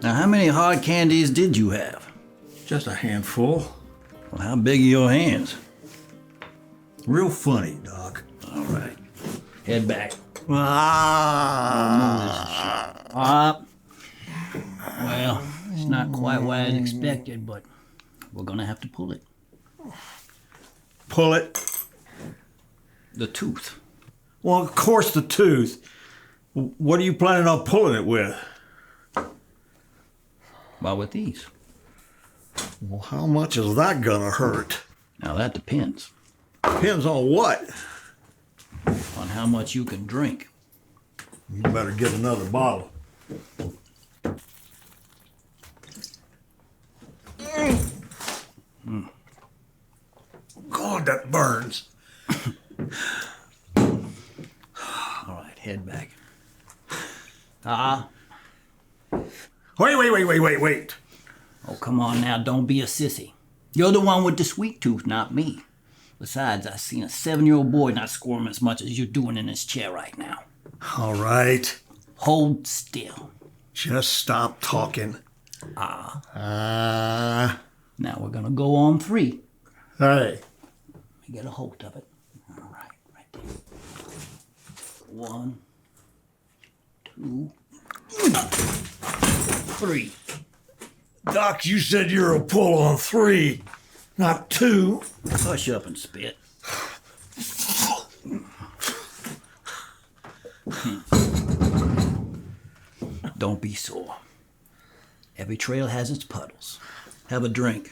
Now, how many hard candies did you have? Just a handful. Well, how big are your hands? Real funny, Doc. All right. Head back. Well, it's not quite what I expected, but we're gonna have to pull it. Pull it? The tooth. Well, of course the tooth. What are you planning on pulling it with? Well, with these. Well, how much is that gonna hurt? Now that depends. Depends on what? On how much you can drink. You better get another bottle. God, that burns. All right, head back. Wait. Oh, come on now, don't be a sissy. You're the one with the sweet tooth, not me. Besides, I've seen a 7-year-old boy not squirm as much as you're doing in this chair right now. All right. Hold still. Just stop talking. Now we're gonna go on 3. Hey. Let me get a hold of it. All right there. 1, 2, 3. Doc, you said you're a pull on 3, not 2. Hush up and spit. Don't be sore. Every trail has its puddles. Have a drink.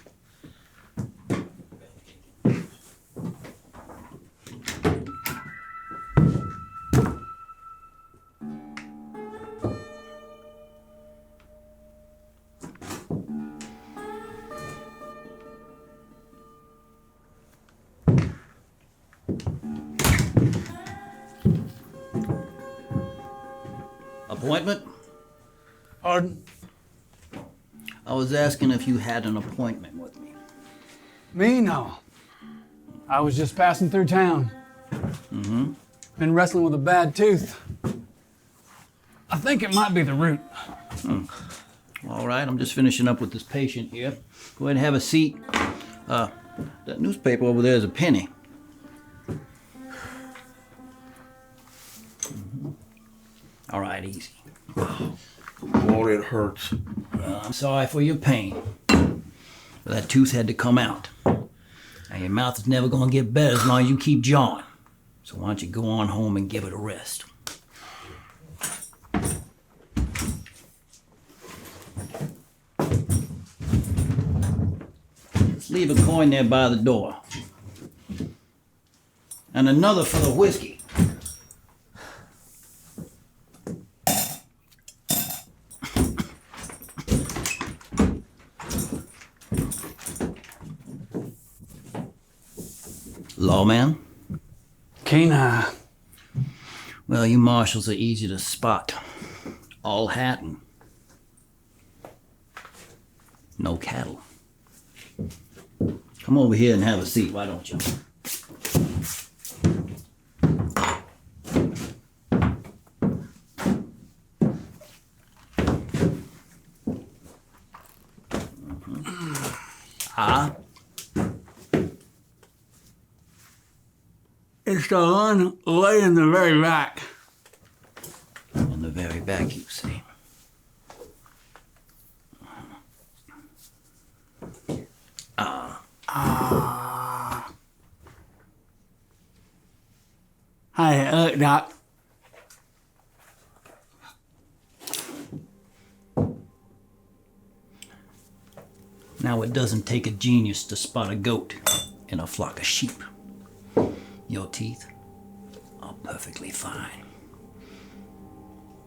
Appointment? Pardon? I was asking if you had an appointment with me. Me? No. I was just passing through town. Been wrestling with a bad tooth. I think it might be the root. All right, I'm just finishing up with this patient here. Go ahead and have a seat. That newspaper over there is a penny. All right, easy. Lord, it hurts. I'm sorry for your pain. But that tooth had to come out. Now, your mouth is never going to get better as long as you keep jawing. So why don't you go on home and give it a rest? Let's leave a coin there by the door. And another for the whiskey. Lawman? Keen eye. Well, you marshals are easy to spot. All hat and no cattle. Come over here and have a seat, why don't you? It's the one lay in the very back. In the very back, you see. Hi, Doc. Now, it doesn't take a genius to spot a goat in a flock of sheep. Your teeth are perfectly fine.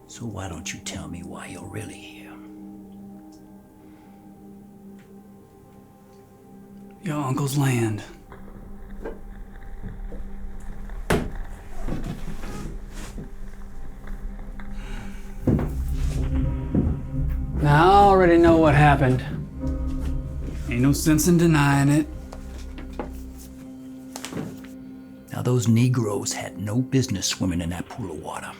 So why don't you tell me why you're really here? Your uncle's land. Now, I already know what happened. Ain't no sense in denying it. Now, those Negroes had no business swimming in that pool of water.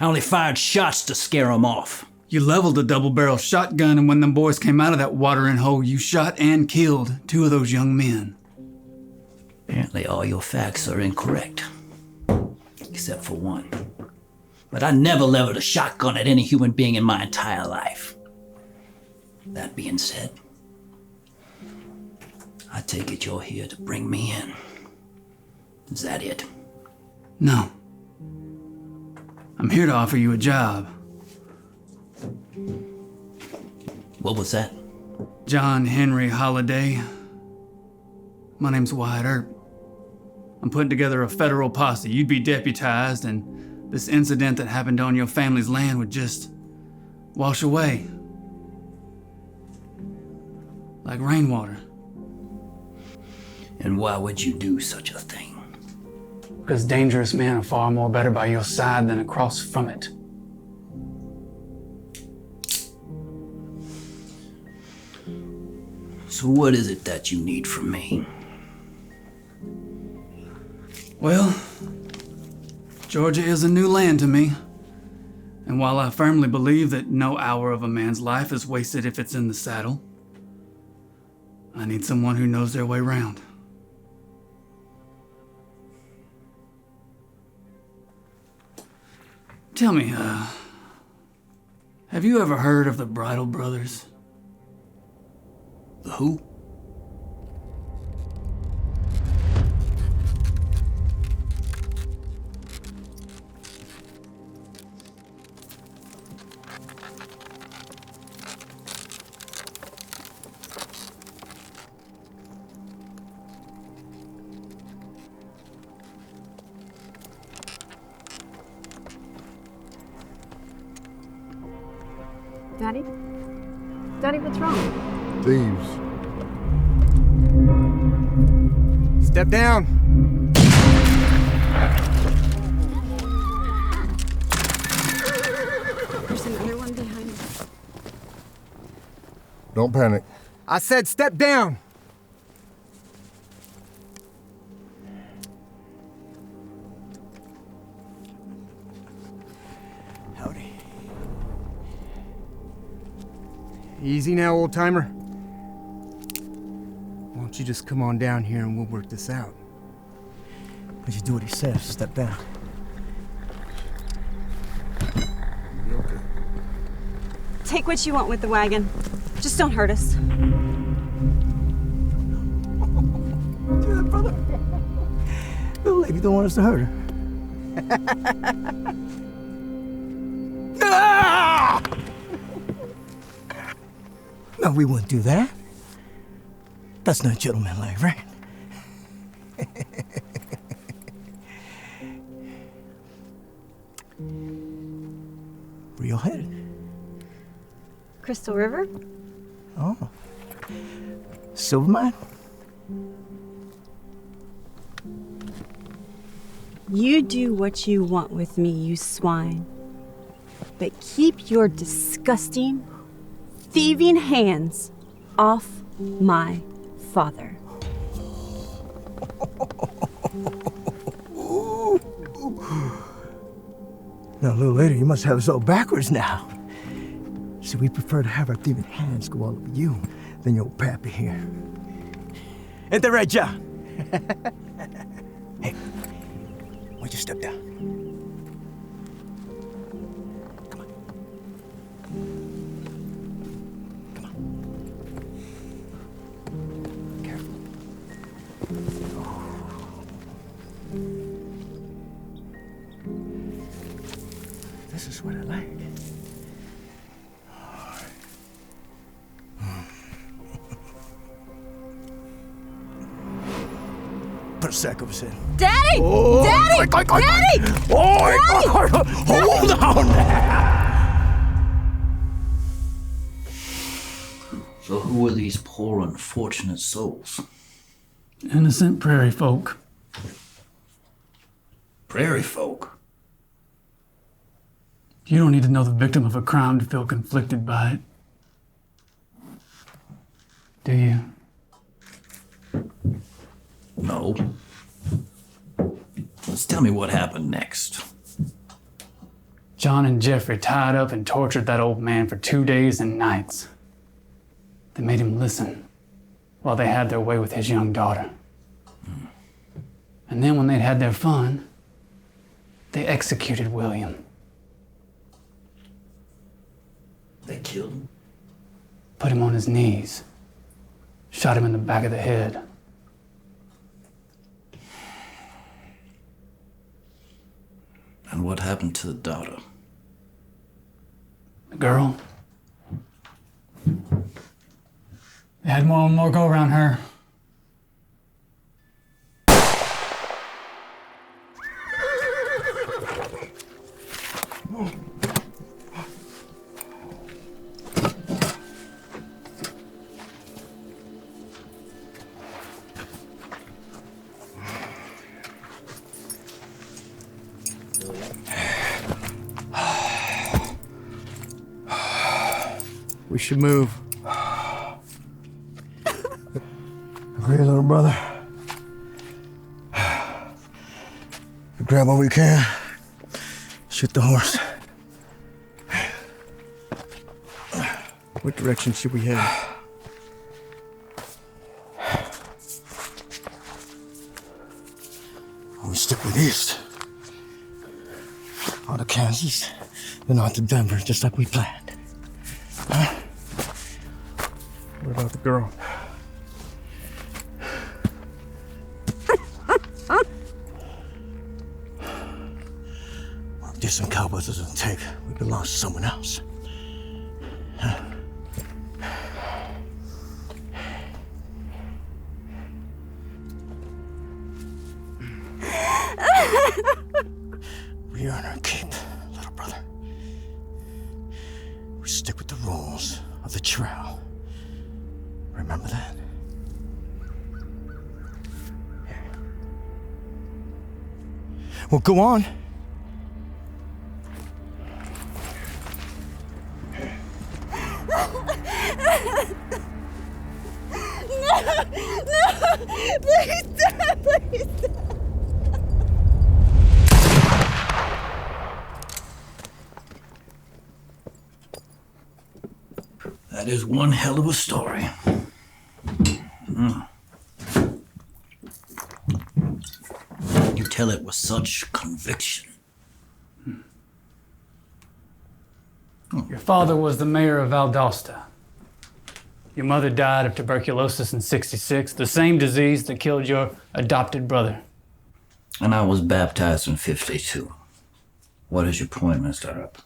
I only fired shots to scare them off. You leveled a double-barrel shotgun, and when them boys came out of that watering hole, you shot and killed 2 of those young men. Apparently all your facts are incorrect. Except for one. But I never leveled a shotgun at any human being in my entire life. That being said, I take it you're here to bring me in. Is that it? No. I'm here to offer you a job. What was that? John Henry Holliday. My name's Wyatt Earp. I'm putting together a federal posse. You'd be deputized, and this incident that happened on your family's land would just wash away. Like rainwater. And why would you do such a thing? Because dangerous men are far more better by your side than across from it. So what is it that you need from me? Well, Georgia is a new land to me. And while I firmly believe that no hour of a man's life is wasted if it's in the saddle, I need someone who knows their way round. Tell me, have you ever heard of the Bridal brothers? The who? Daddy? Daddy, what's wrong? Thieves. Step down. There's another one behind me. Don't panic. I said step down. Howdy. Easy now, old timer. Why don't you just come on down here and we'll work this out? But you do what he says, step down. You okay? Take what you want with the wagon. Just don't hurt us. Do that, brother. Little lady don't want us to hurt her. Ah! No, we wouldn't do that. That's not gentlemanlike, right? Where you headed? Crystal River? Oh. Silver mine? You do what you want with me, you swine. But keep your disgusting, thieving hands off my father. Now, little lady, you must have us all backwards now. See, we prefer to have our thieving hands go all over you than your pappy here. Ain't that right, John? Hey, why don't you step down? Come on. Come on. Careful. This is what I like. Put a sack over his head. Daddy! Oh, Daddy! quick. Daddy! Oh, Daddy! hold on there! So who are these poor unfortunate souls? Innocent prairie folk. Prairie folk? You don't need to know the victim of a crime to feel conflicted by it. Do you? No. Just tell me what happened next. John and Jeffrey tied up and tortured that old man for 2 days and nights. They made him listen while they had their way with his young daughter. And then when they'd had their fun, they executed William. They killed him. Put him on his knees, shot him in the back of the head. And what happened to the daughter? The girl? They had more and more go around her. We should move. Okay, little brother. Grab what we can. Shoot the horse. What direction should we head? We stick with east. On to Kansas, then on to Denver, just like we planned. Huh? What about the girl? If this some cowboys doesn't take, we belong to someone else. Huh? We earn our keep, little brother. We stick with the rules of the trail. Remember that? Well, go on. Please stop, please stop. That is one hell of a story. You tell it with such conviction. Your father was the mayor of Valdosta. Your mother died of tuberculosis in '66, the same disease that killed your adopted brother. And I was baptized in '52. What is your point, Mr. Earp?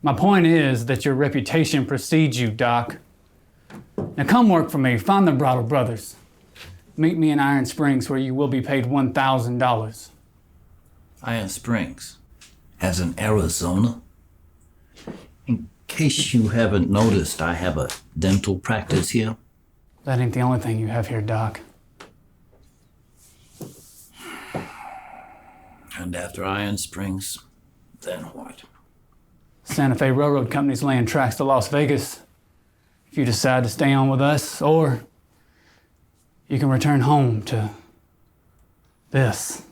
My point is that your reputation precedes you, Doc. Now come work for me. Find the Bridal brothers. Meet me in Iron Springs where you will be paid $1,000. Iron Springs, as in Arizona? In case you haven't noticed, I have a dental practice here. That ain't the only thing you have here, Doc. And after Iron Springs, then what? Santa Fe Railroad Company's laying tracks to Las Vegas. If you decide to stay on with us, or you can return home to this.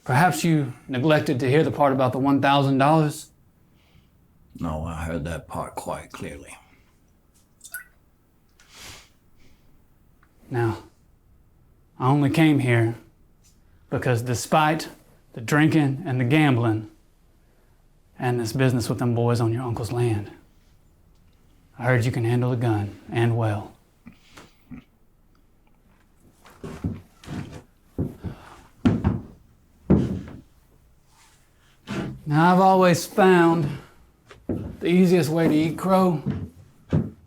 Perhaps you neglected to hear the part about the $1,000? No, I heard that part quite clearly. Now, I only came here because despite the drinking and the gambling and this business with them boys on your uncle's land, I heard you can handle a gun, and well. Now, I've always found the easiest way to eat crow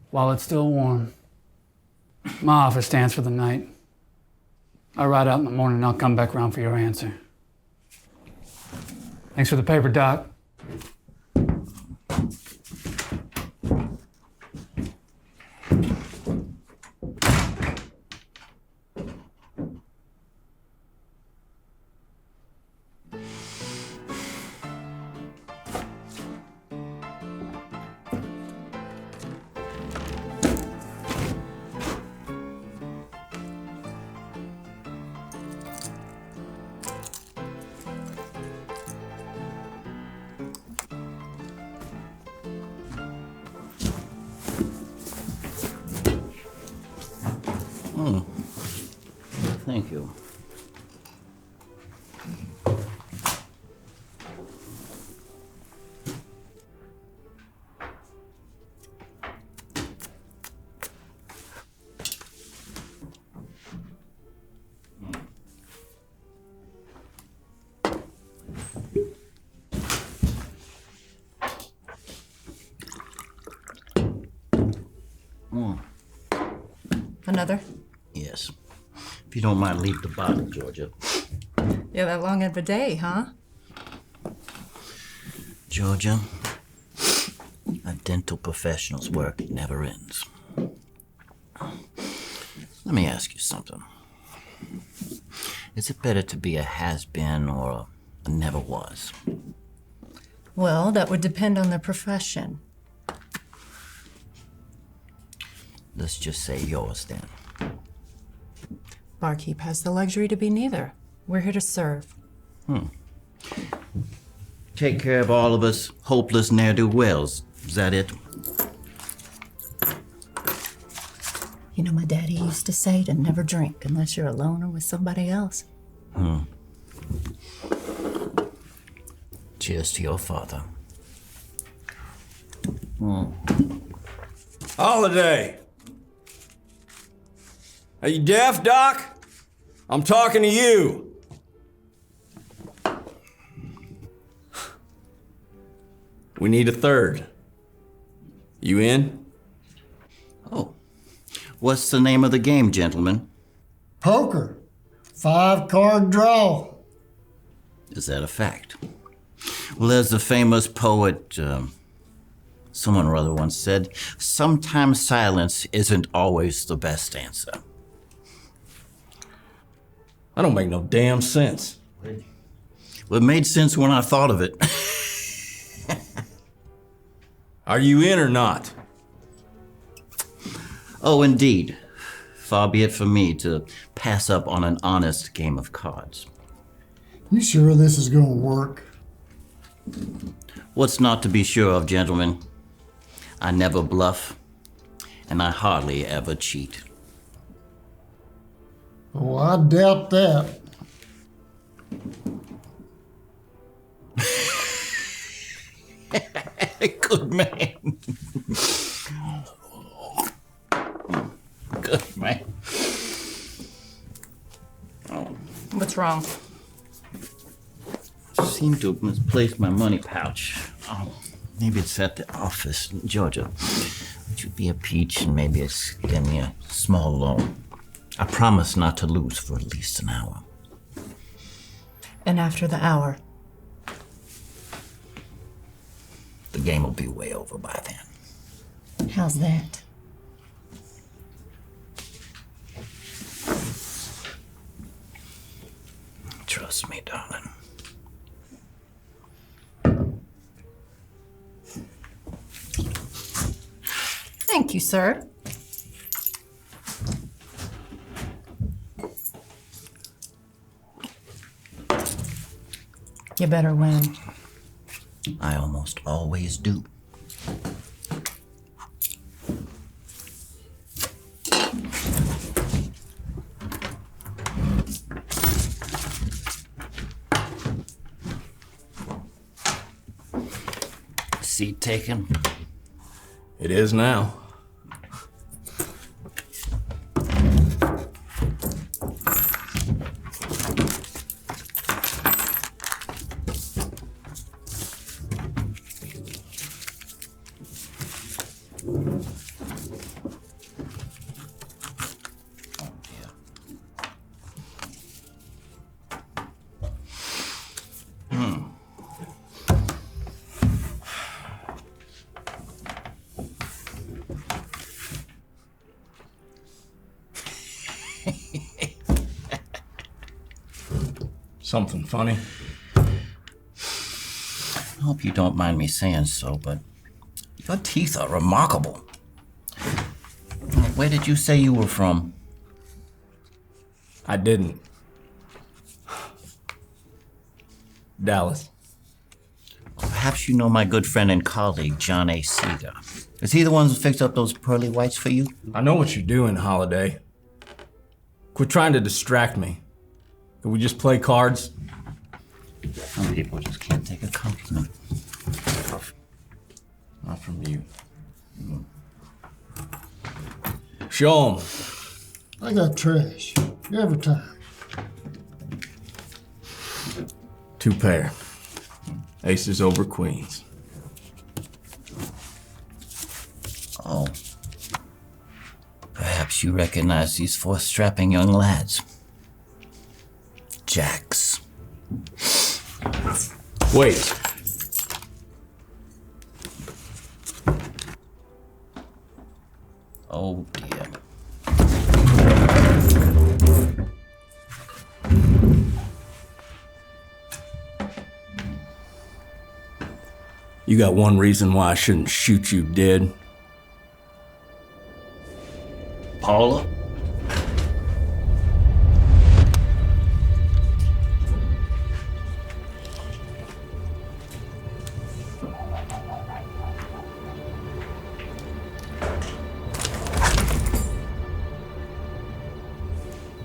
while it's still warm. My offer stands for the night. I'll ride out in the morning and I'll come back around for your answer. Thanks for the paper, Doc. Thank you. Another? Yes. If you don't mind, leave the bottle, Georgia. Yeah, that long of a day, huh? Georgia, a dental professional's work never ends. Let me ask you something. Is it better to be a has-been or a never was? Well, that would depend on the profession. Let's just say yours then. Barkeep has the luxury to be neither. We're here to serve. Take care of all of us hopeless ne'er-do-wells. Is that it? You know, my daddy used to say to never drink unless you're alone or with somebody else. Cheers to your father. Holiday! Are you deaf, Doc? I'm talking to you. We need a third. You in? Oh. What's the name of the game, gentlemen? Poker. 5-card draw. Is that a fact? Well, as the famous poet, someone or other once said, sometimes silence isn't always the best answer. That don't make no damn sense. Well, it made sense when I thought of it. Are you in or not? Oh, indeed. Far be it from me to pass up on an honest game of cards. You sure this is gonna work? What's not to be sure of, gentlemen? I never bluff, and I hardly ever cheat. Oh, I doubt that. Good man. Good man. What's wrong? Seem to have misplaced my money pouch. Oh, maybe it's at the office. Georgia, would you be a peach and maybe give me a small loan? I promise not to lose for at least an hour. And after the hour? The game will be way over by then. How's that? Trust me, darling. Thank you, sir. You better win. I almost always do. Seat taken? It is now. Something funny? I hope you don't mind me saying so, but your teeth are remarkable. Where did you say you were from? I didn't. Dallas. Perhaps you know my good friend and colleague, John A. Seeger. Is he the one who fixed up those pearly whites for you? I know what you're doing, Holiday. Quit trying to distract me. Can we just play cards? Some people just can't take a compliment. Not from you. Show 'em. I got trash. Every time. 2 pair. Aces over queens. Oh. Perhaps you recognize these 4 strapping young lads. Jacks. Wait. Oh dear. You got one reason why I shouldn't shoot you dead? Paula?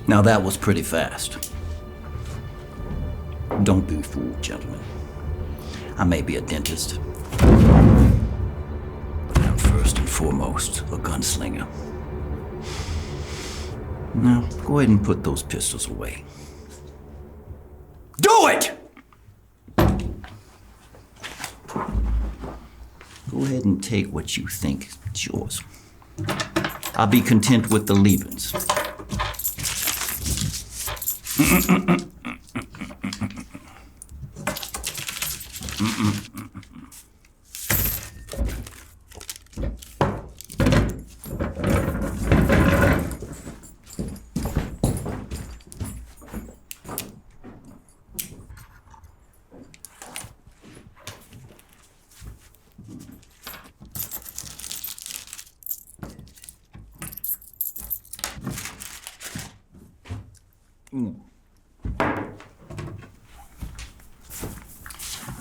Now that was pretty fast. Don't be fooled, gentlemen. I may be a dentist, but I'm first and foremost a gunslinger. Now, go ahead and put those pistols away. Do it! Go ahead and take what you think is yours. I'll be content with the leavings.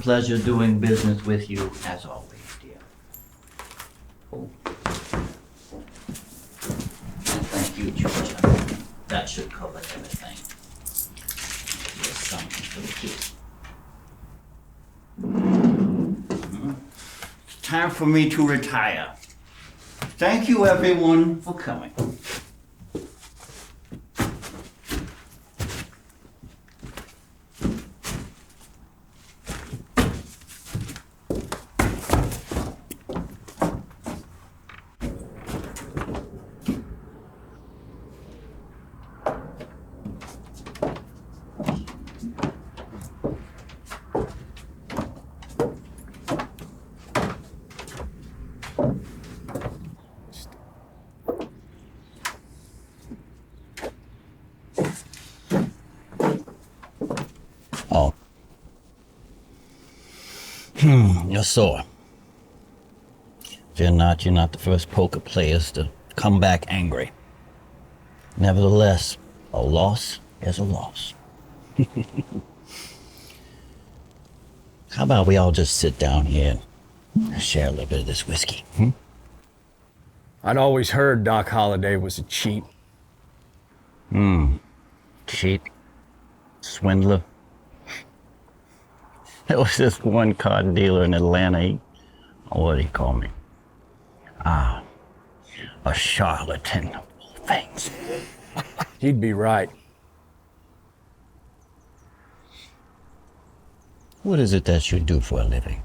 Pleasure doing business with you as always, dear. Oh. And thank you, Georgia. That should cover everything. Here's something for the kids. It's time for me to retire. Thank you, everyone, for coming. You're sore. Fear not, you're not the first poker players to come back angry. Nevertheless, a loss is a loss. How about we all just sit down here and share a little bit of this whiskey? I'd always heard Doc Holliday was a cheat. Cheat? Swindler? There was this one card dealer in Atlanta. What did he call me? A charlatan of all things. He'd be right. What is it that you do for a living?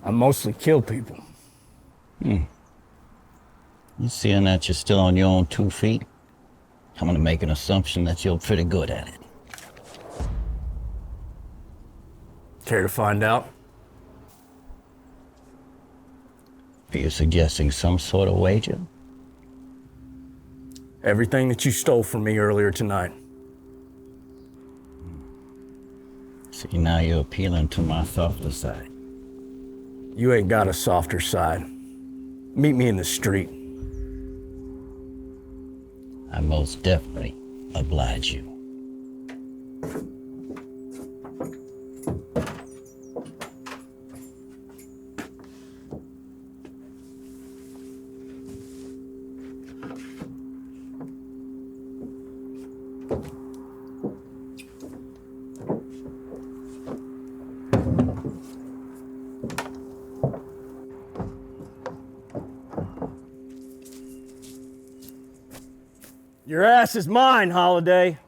I mostly kill people. You seeing that you're still on your own 2 feet? I'm gonna make an assumption that you're pretty good at it. Care to find out? Are you suggesting some sort of wager? Everything that you stole from me earlier tonight. See, now you're appealing to my softer side. You ain't got a softer side. Meet me in the street. I most definitely oblige you. Your ass is mine, Holliday.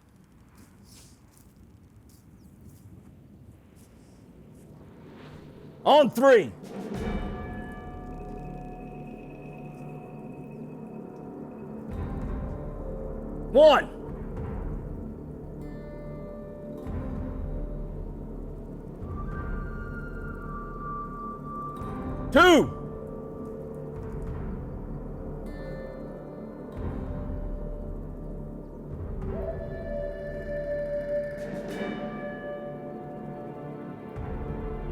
On 3. One. 2.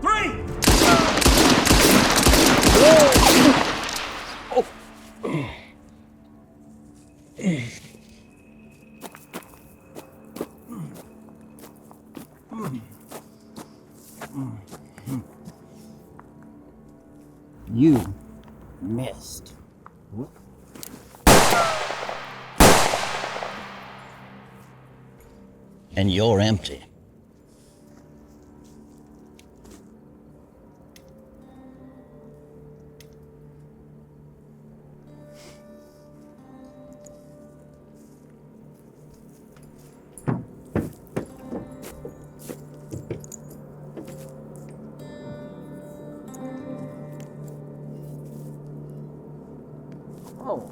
3. You missed. And you're empty. Oh.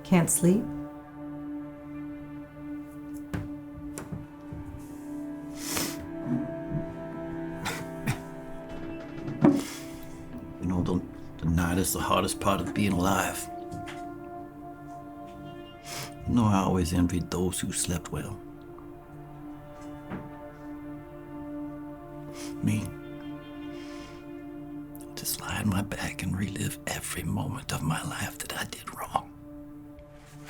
Can't sleep? You know, the night is the hardest part of being alive. You know, I always envied those who slept well. Me, just lie on my back and relive every moment of my life that I did wrong.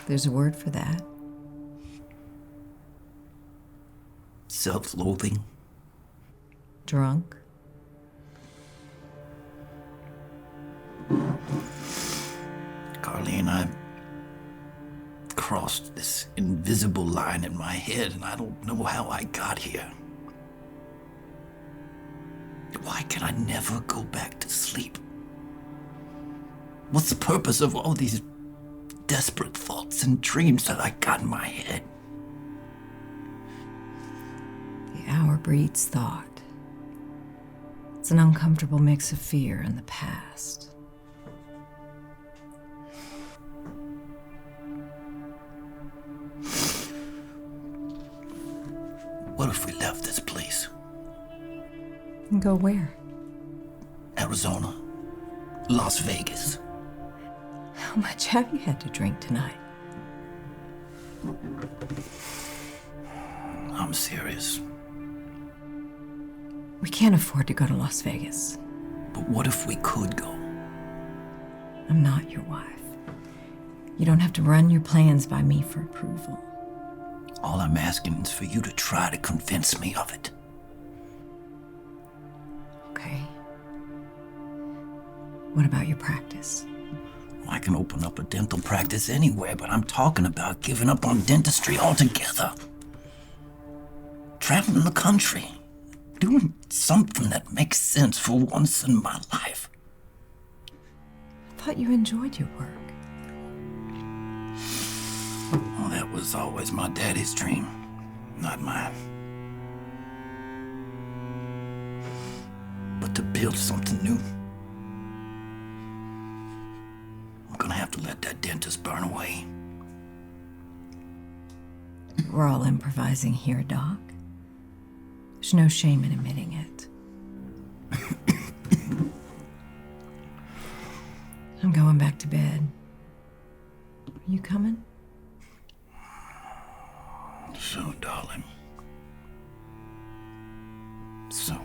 There's a word for that. Self-loathing. Drunk. Carly and I crossed this invisible line in my head, and I don't know how I got here. Why can I never go back to sleep? What's the purpose of all these desperate thoughts and dreams that I got in my head? The hour breeds thought. It's an uncomfortable mix of fear and the past. What if we left this place? And go where? Arizona, Las Vegas. How much have you had to drink tonight? I'm serious. We can't afford to go to Las Vegas. But what if we could go? I'm not your wife. You don't have to run your plans by me for approval. All I'm asking is for you to try to convince me of it. Okay. What about your practice? I can open up a dental practice anywhere, but I'm talking about giving up on dentistry altogether. Traveling the country. Doing something that makes sense for once in my life. I thought you enjoyed your work. That was always my daddy's dream, not mine. But to build something new, I'm gonna have to let that dentist burn away. We're all improvising here, Doc. There's no shame in admitting it. I'm going back to bed. Are you coming? So, darling. So.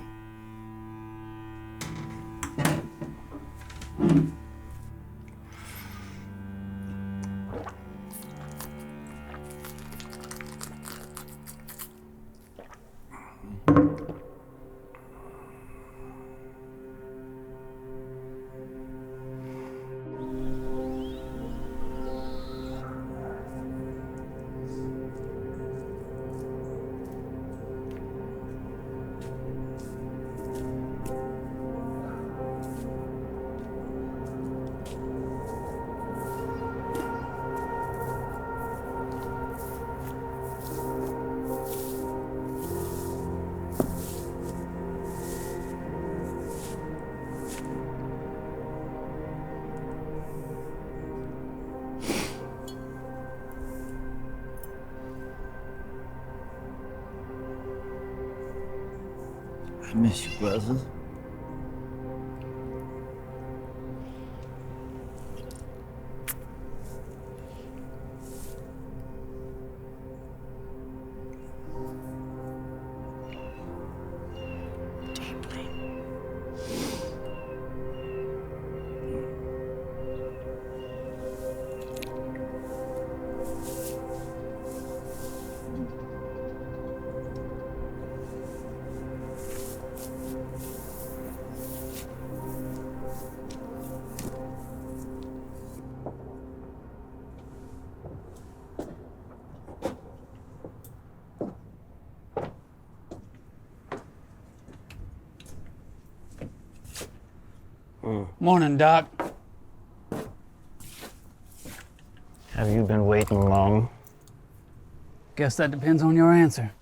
I miss you, brother. Deeply. Morning, Doc. Have you been waiting long? Guess that depends on your answer.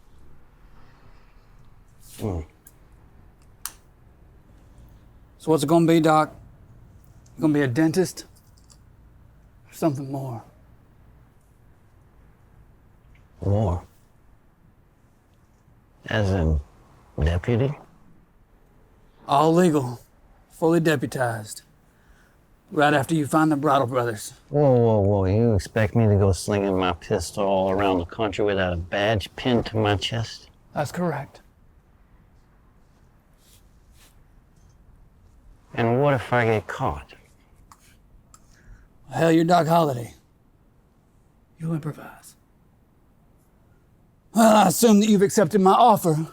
Hmm. So what's it gonna be, Doc? You gonna be a dentist? Or something more? More? As in deputy? All legal. Fully deputized. Right after you find the Bridal brothers. Whoa, whoa, whoa. You expect me to go slinging my pistol all around the country without a badge pinned to my chest? That's correct. And what if I get caught? Hell, you're Doc Holliday. You'll improvise. Well, I assume that you've accepted my offer.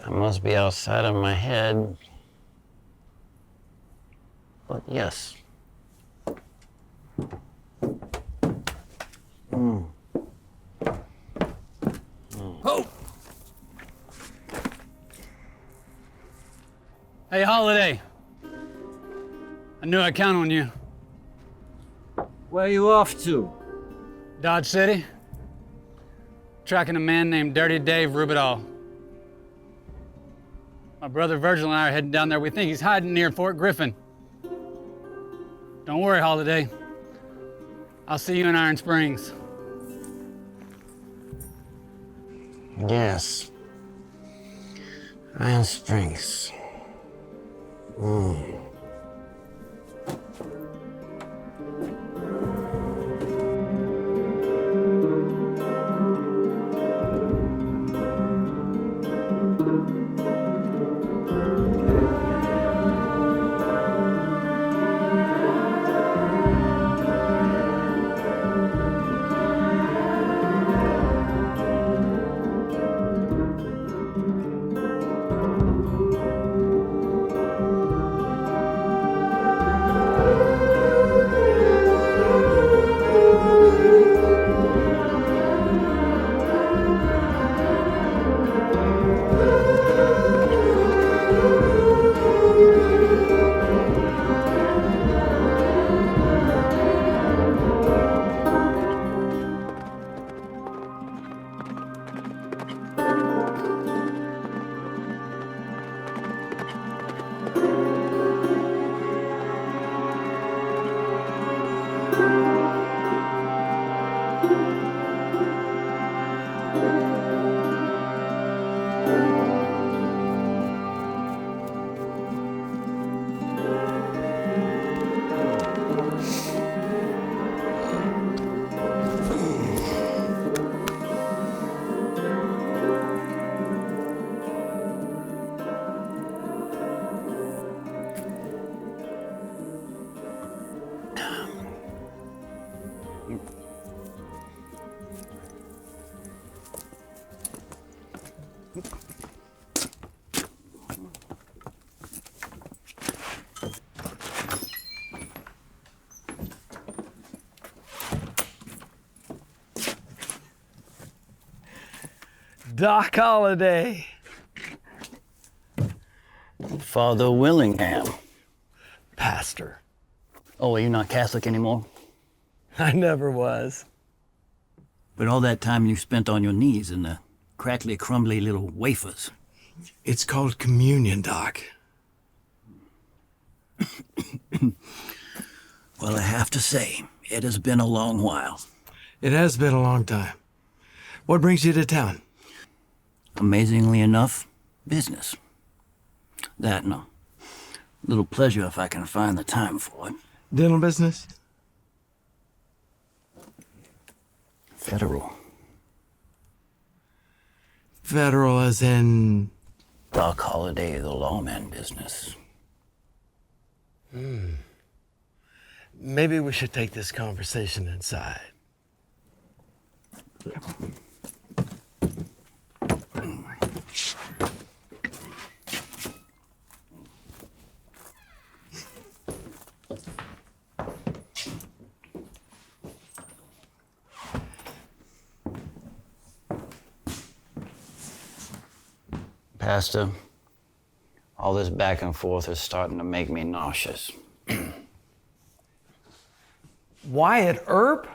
I must be outside of my head. But yes. Oh! Hey, Holliday. I knew I'd count on you. Where are you off to? Dodge City. Tracking a man named Dirty Dave Bridal. My brother Virgil and I are heading down there. We think he's hiding near Fort Griffin. Don't worry, Holliday. I'll see you in Iron Springs. Yes. Iron Springs. Doc Holliday. Father Willingham. Pastor. Oh, are you not Catholic anymore? I never was. But all that time you spent on your knees in the crackly, crumbly little wafers. It's called communion, Doc. Well, I have to say, it has been a long while. It has been a long time. What brings you to town? Amazingly enough, business. That and a little pleasure if I can find the time for it. Dental business? Federal. Federal as in... Doc Holliday, the lawman business. Maybe we should take this conversation inside. Pastor, all this back and forth is starting to make me nauseous. Wyatt Earp?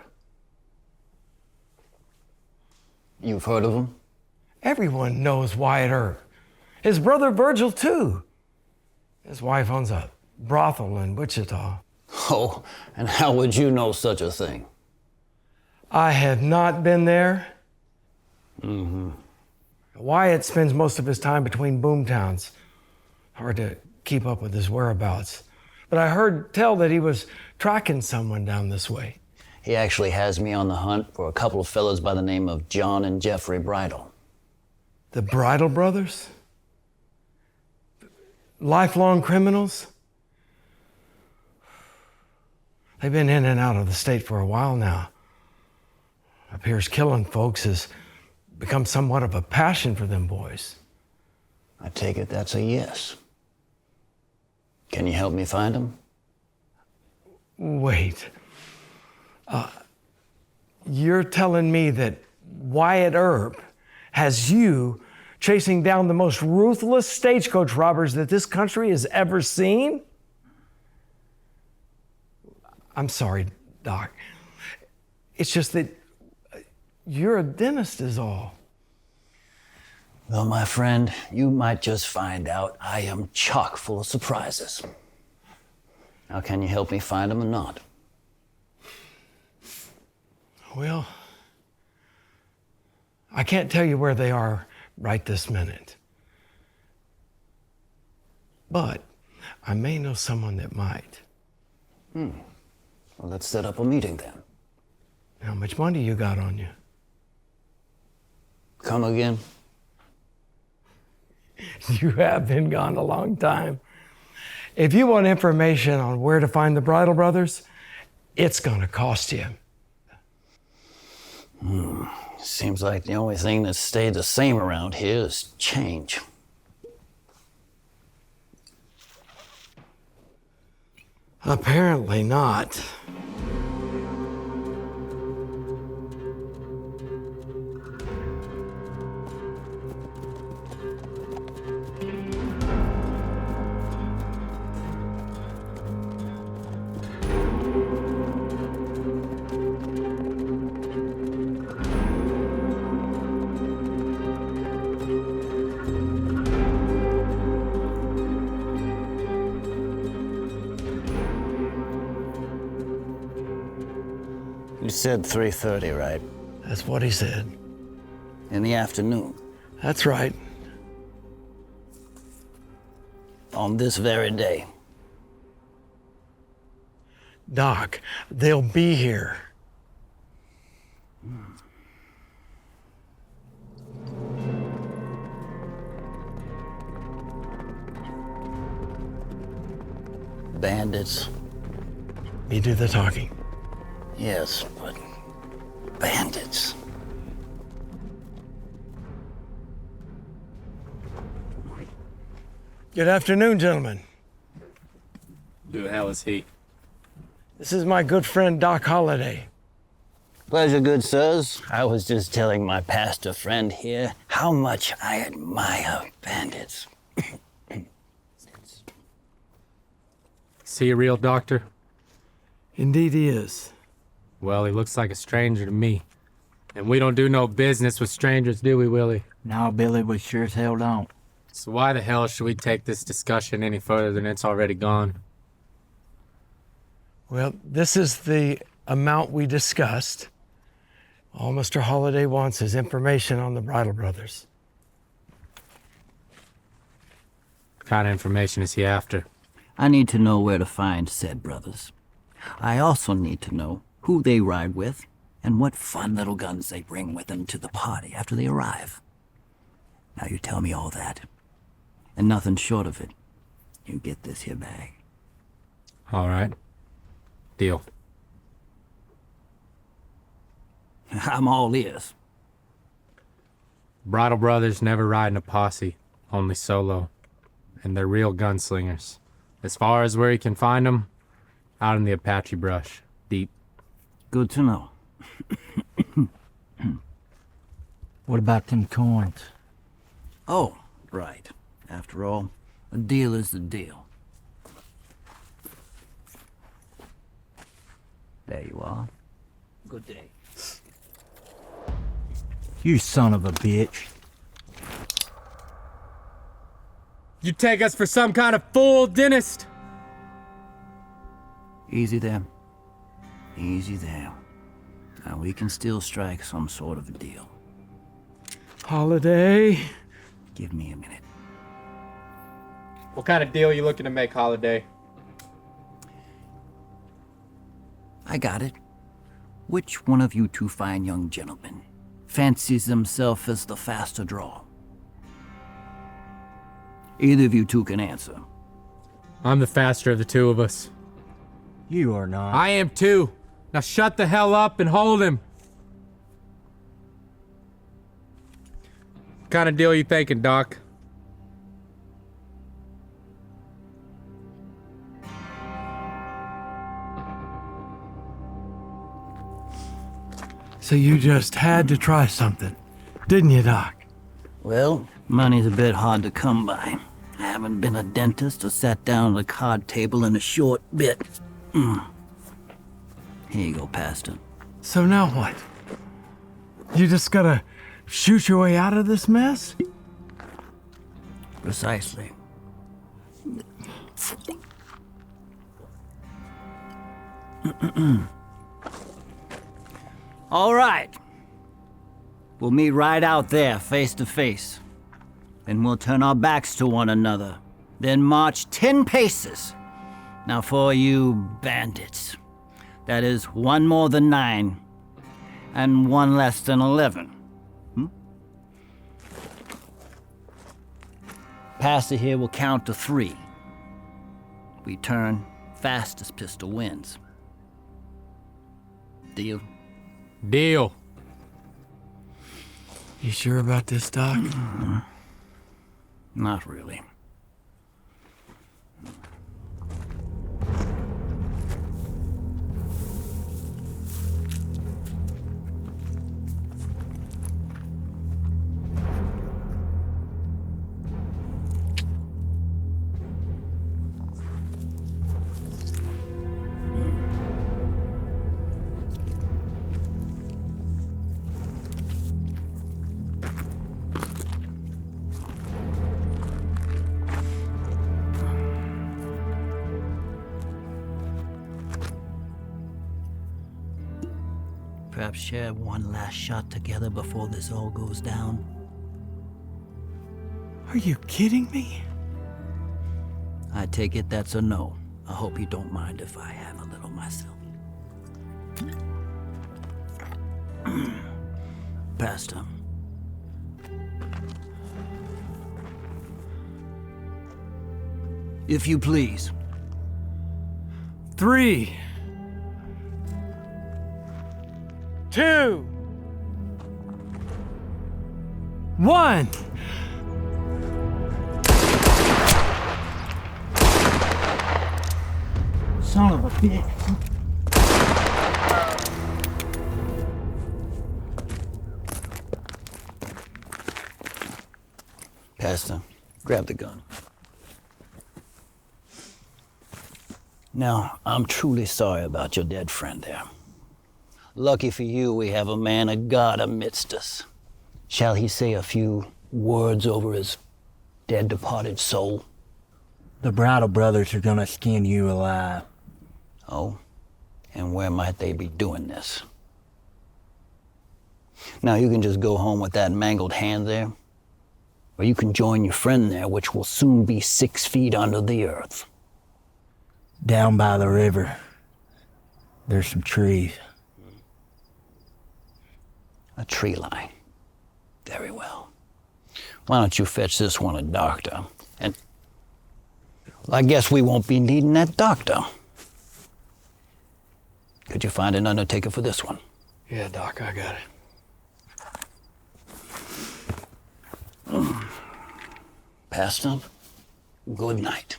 You've heard of him? Everyone knows Wyatt Earp. His brother Virgil, too. His wife owns a brothel in Wichita. Oh, and how would you know such a thing? I have not been there. Mm-hmm. Wyatt spends most of his time between boomtowns. Hard to keep up with his whereabouts. But I heard tell that he was tracking someone down this way. He actually has me on the hunt for a couple of fellows by the name of John and Jeffrey Bridal. The Bridal brothers? Lifelong criminals? They've been in and out of the state for a while now. Appears killing folks has become somewhat of a passion for them boys. I take it that's a yes. Can you help me find them? Wait. You're telling me that Wyatt Earp has you chasing down the most ruthless stagecoach robbers that this country has ever seen? I'm sorry, Doc. It's just that you're a dentist is all. Well, my friend, you might just find out I am chock full of surprises. Now, can you help me find them or not? Well, I can't tell you where they are right this minute. But I may know someone that might. Well, let's set up a meeting then. How much money you got on you? Come again? You have been gone a long time. If you want information on where to find the Bridal brothers, it's gonna cost you. Seems like the only thing that's stayed the same around here is change. Apparently not. Dude said 3:30, right? That's what he said. In the afternoon. That's right. On this very day. Doc, they'll be here. Bandits. Me do the talking. Yes, but bandits. Good afternoon, gentlemen. Who the hell is he? This is my good friend Doc Holliday. Pleasure, good sirs. I was just telling my pastor friend here how much I admire bandits. Is he a real doctor? Indeed he is. Well, he looks like a stranger to me. And we don't do no business with strangers, do we, Willie? No, Billy, we sure as hell don't. So why the hell should we take this discussion any further than it's already gone? Well, this is the amount we discussed. All Mr. Holliday wants is information on the Bridal brothers. What kind of information is he after? I need to know where to find said brothers. I also need to know who they ride with and what fun little guns they bring with them to the party after they arrive. Now you tell me all that, and nothing short of it. You get this here bag. All right. Deal. I'm all ears. Bridal brothers never ride in a posse, only solo. And they're real gunslingers. As far as where you can find them, out in the Apache brush, deep. Good to know. What about them coins? Oh, right. After all, a deal is the deal. There you are. Good day. You son of a bitch. You take us for some kind of fool, dentist? Easy there. Easy there. Now we can still strike some sort of a deal. Holliday? Give me a minute. What kind of deal are you looking to make, Holliday? I got it. Which one of you two fine young gentlemen fancies himself as the faster draw? Either of you two can answer. I'm the faster of the two of us. You are not. I am too. Now shut the hell up and hold him. What kind of deal you thinking, Doc? So you just had to try something, didn't you, Doc? Well, money's a bit hard to come by. I haven't been a dentist or sat down at a card table in a short bit. Here you go, Pastor. So now what? You just gotta shoot your way out of this mess? Precisely. All right. We'll meet right out there, face to face. Then we'll turn our backs to one another. Then march 10 paces. Now for you bandits. That is one more than 9. And one less than 11. Pastor here will count to 3. We turn, fastest pistol wins. Deal? Deal. You sure about this, Doc? Not really. perhaps share one last shot together before this all goes down? Are you kidding me? I take it that's a no. I hope you don't mind if I have a little myself. Pastor. If you please. 3, 2, 1. Son of a bitch. Pastor, grab the gun. Now, I'm truly sorry about your dead friend there. Lucky for you, we have a man of God amidst us. Shall he say a few words over his dead departed soul? The Bridal brothers are gonna skin you alive. Oh? And where might they be doing this? Now, you can just go home with that mangled hand there, or you can join your friend there, which will soon be 6 feet under the earth. Down by the river, there's some trees. A tree line. Very well. Why don't you fetch this one a doctor? And well, I guess we won't be needing that doctor. Could you find an undertaker for this one? Yeah, Doc, I got it. Pastor, good night.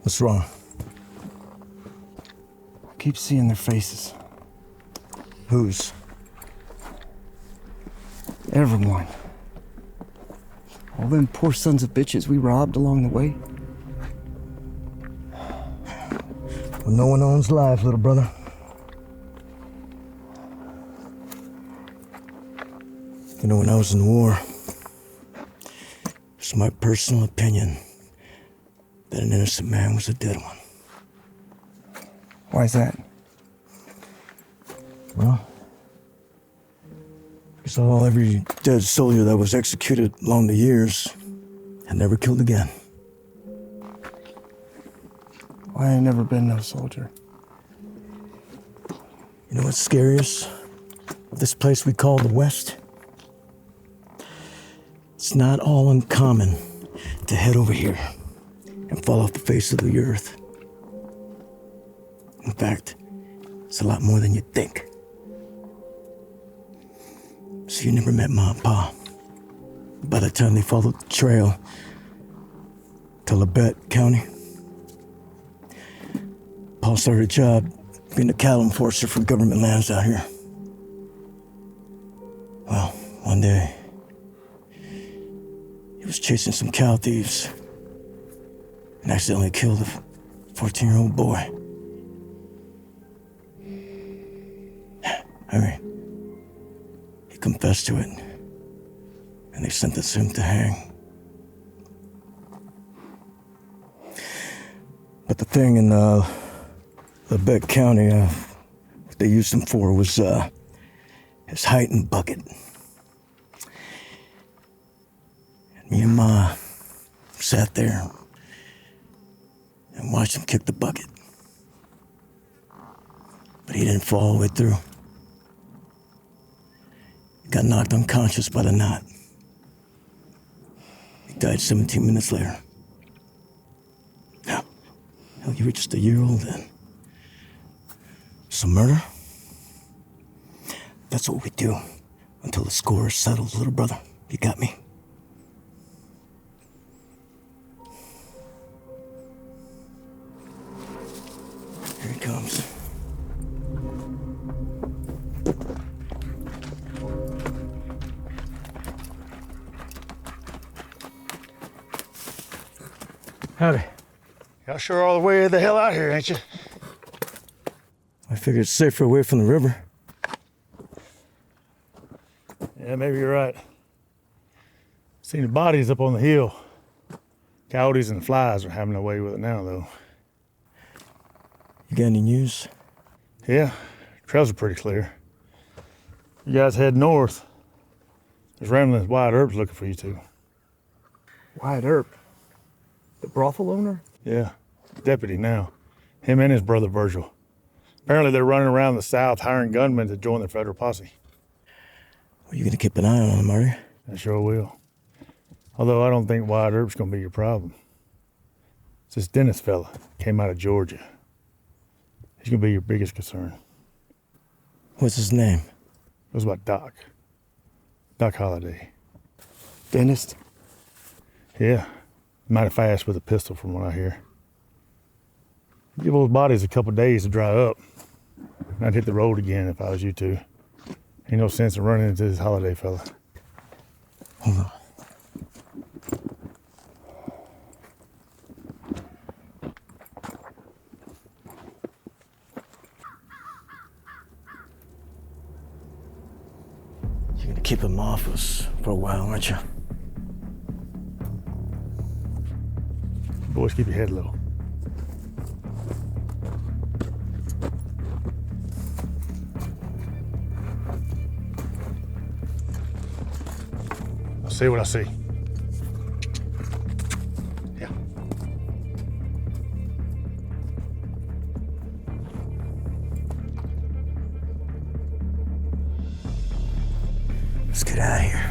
What's wrong? I keep seeing their faces. Whose? Everyone. All them poor sons of bitches we robbed along the way. Well, no one owns life, little brother. You know, when I was in the war, it's my personal opinion that an innocent man was a dead one. Why is that? Well, because every dead soldier that was executed along the years had never killed again. I ain't never been no soldier. You know what's scariest? This place we call the West? It's not all uncommon to head over here and fall off the face of the earth. In fact, it's a lot more than you think. So you never met Ma and Pa. By the time they followed the trail to Labette County, Pa started a job being a cattle enforcer for government lands out here. Well, one day, he was chasing some cow thieves and accidentally killed a 14-year-old boy. I mean, he confessed to it, and they sentenced him to hang. But the thing in Labette County, what they used him for was his heightened bucket. And me and Ma sat there and watched him kick the bucket. But he didn't fall all the way through. He got knocked unconscious by the knot. He died 17 minutes later. Now, hell, you were just a year old then. So murder? That's what we do until the score is settled, little brother. You got me? Here he comes. Howdy. Y'all sure all the way the hell out here, ain't you? I figured it's safer away from the river. Yeah, maybe you're right. Seen the bodies up on the hill. Coyotes and flies are having their way with it now, though. You got any news? Yeah, trails are pretty clear. You guys head north. There's ramblings Wyatt Earp's looking for you two. Wyatt Earp? The brothel owner? Yeah, deputy now. Him and his brother Virgil. Apparently they're running around the south hiring gunmen to join the federal posse. Well, you gonna keep an eye on him, are you? I sure will. Although I don't think Wyatt Earp's gonna be your problem. It's this Dennis fella, came out of Georgia. He's gonna be your biggest concern. What's his name? It was about Doc. Doc Holliday. Dentist? Yeah. Mighty fast with a pistol from what I hear. Give those bodies a couple days to dry up. I'd hit the road again if I was you two. Ain't no sense in running into this Holiday fella. Hold on. You're gonna keep him off us for a while, aren't you? Boys, keep your head low. I'll see what I see. Yeah. Let's get out of here.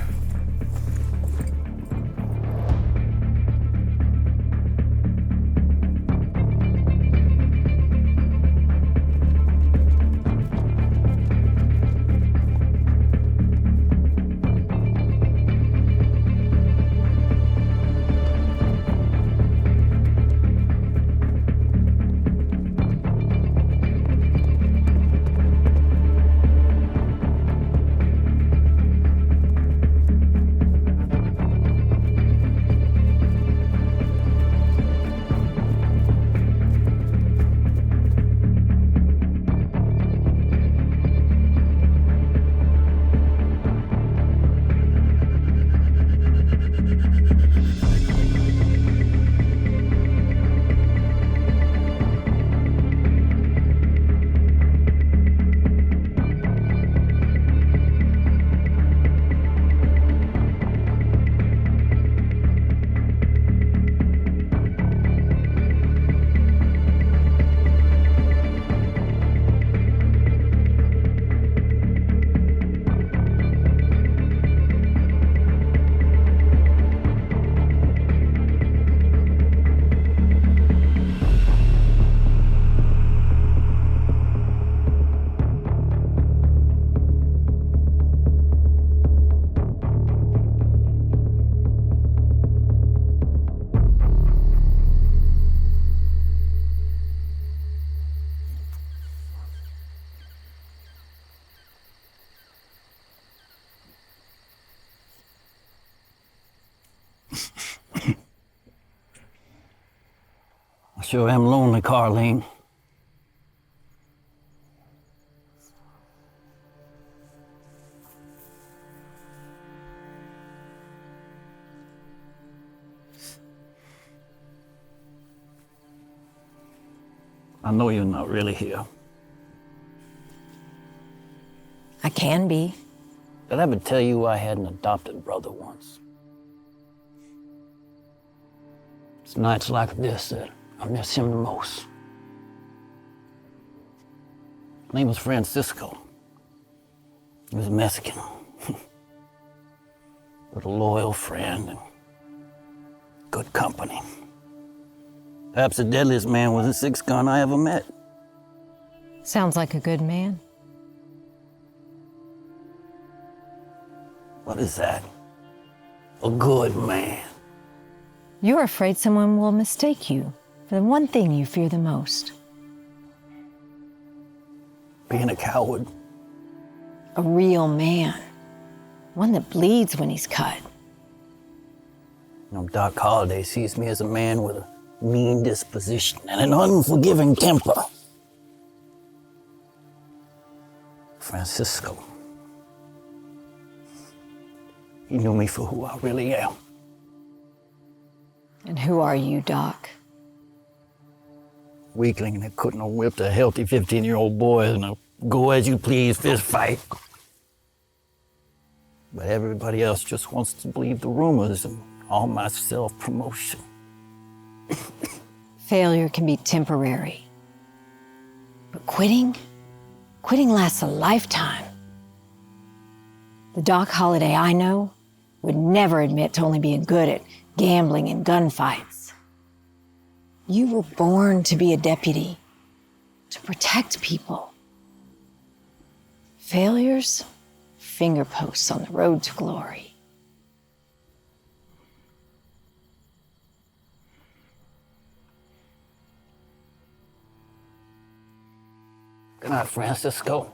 I sure am lonely, Carlene. I know you're not really here. I can be. Did I ever tell you I had an adopted brother once? It's nights like this that I miss him the most. His name was Francisco. He was a Mexican. But a loyal friend and good company. Perhaps the deadliest man was a six-gun I ever met. Sounds like a good man. What is that? A good man. You're afraid someone will mistake you for the one thing you fear the most. Being a coward. A real man. One that bleeds when he's cut. You know, Doc Holliday sees me as a man with a mean disposition and an unforgiving temper. Francisco. He knew me for who I really am. And who are you, Doc? Weakling that couldn't have whipped a healthy 15-year-old boy in a go-as-you-please fist fight. But everybody else just wants to believe the rumors and all my self-promotion. Failure can be temporary. But quitting lasts a lifetime. The Doc Holliday I know would never admit to only being good at gambling and gunfights. You were born to be a deputy, to protect people. Failures, finger posts on the road to glory. Good night, Francisco.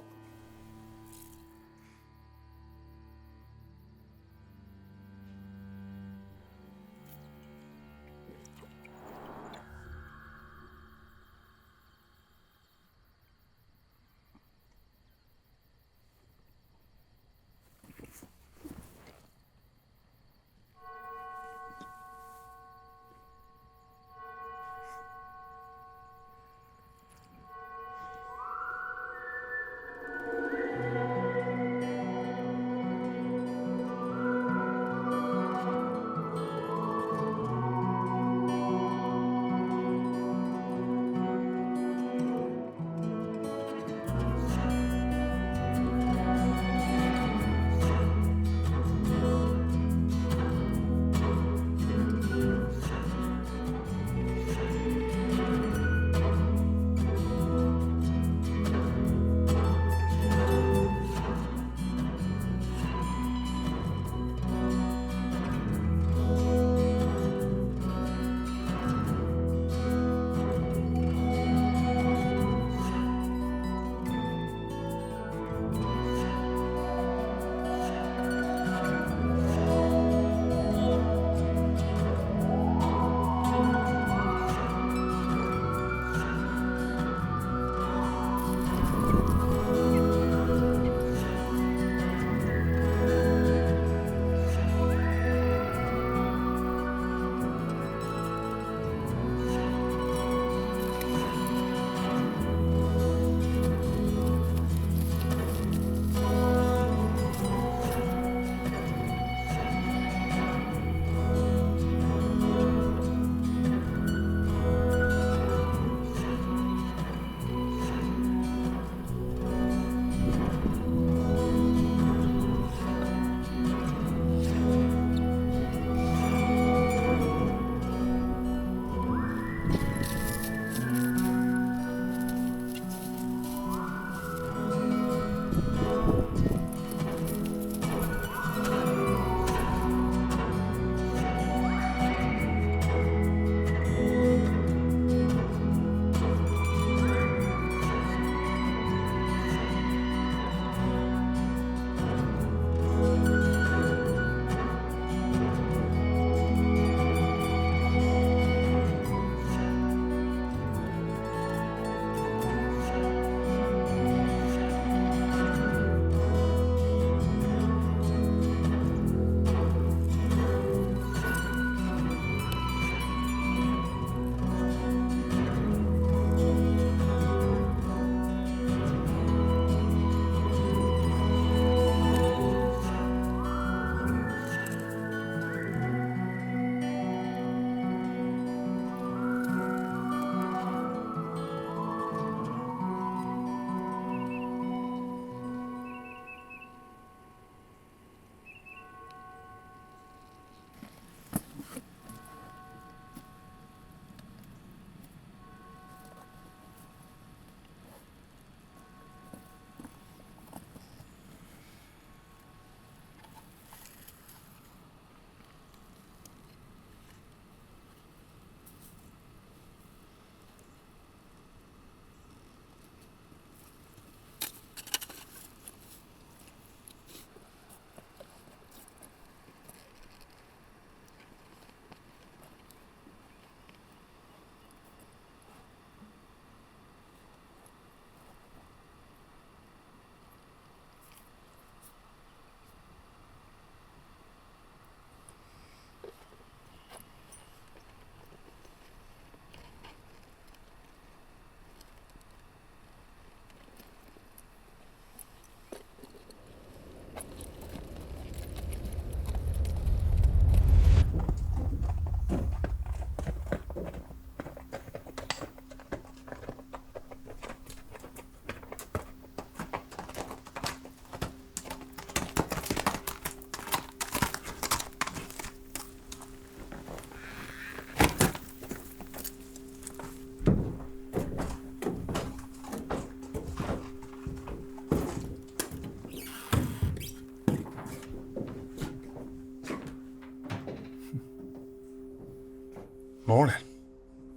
Morning.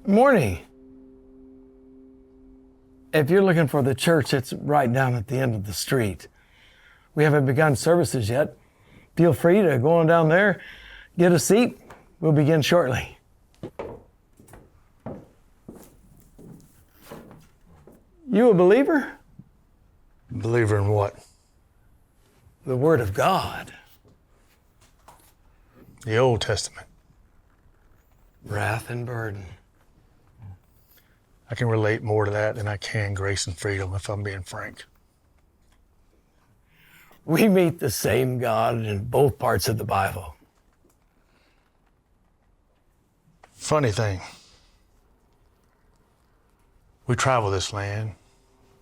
Morning. If you're looking for the church, it's right down at the end of the street. We haven't begun services yet. Feel free to go on down there, get a seat. We'll begin shortly. You a believer? Believer in what? The Word of God. The Old Testament. Wrath and burden. I can relate more to that than I can grace and freedom, if I'm being frank. We meet the same God in both parts of the Bible. Funny thing. We travel this land,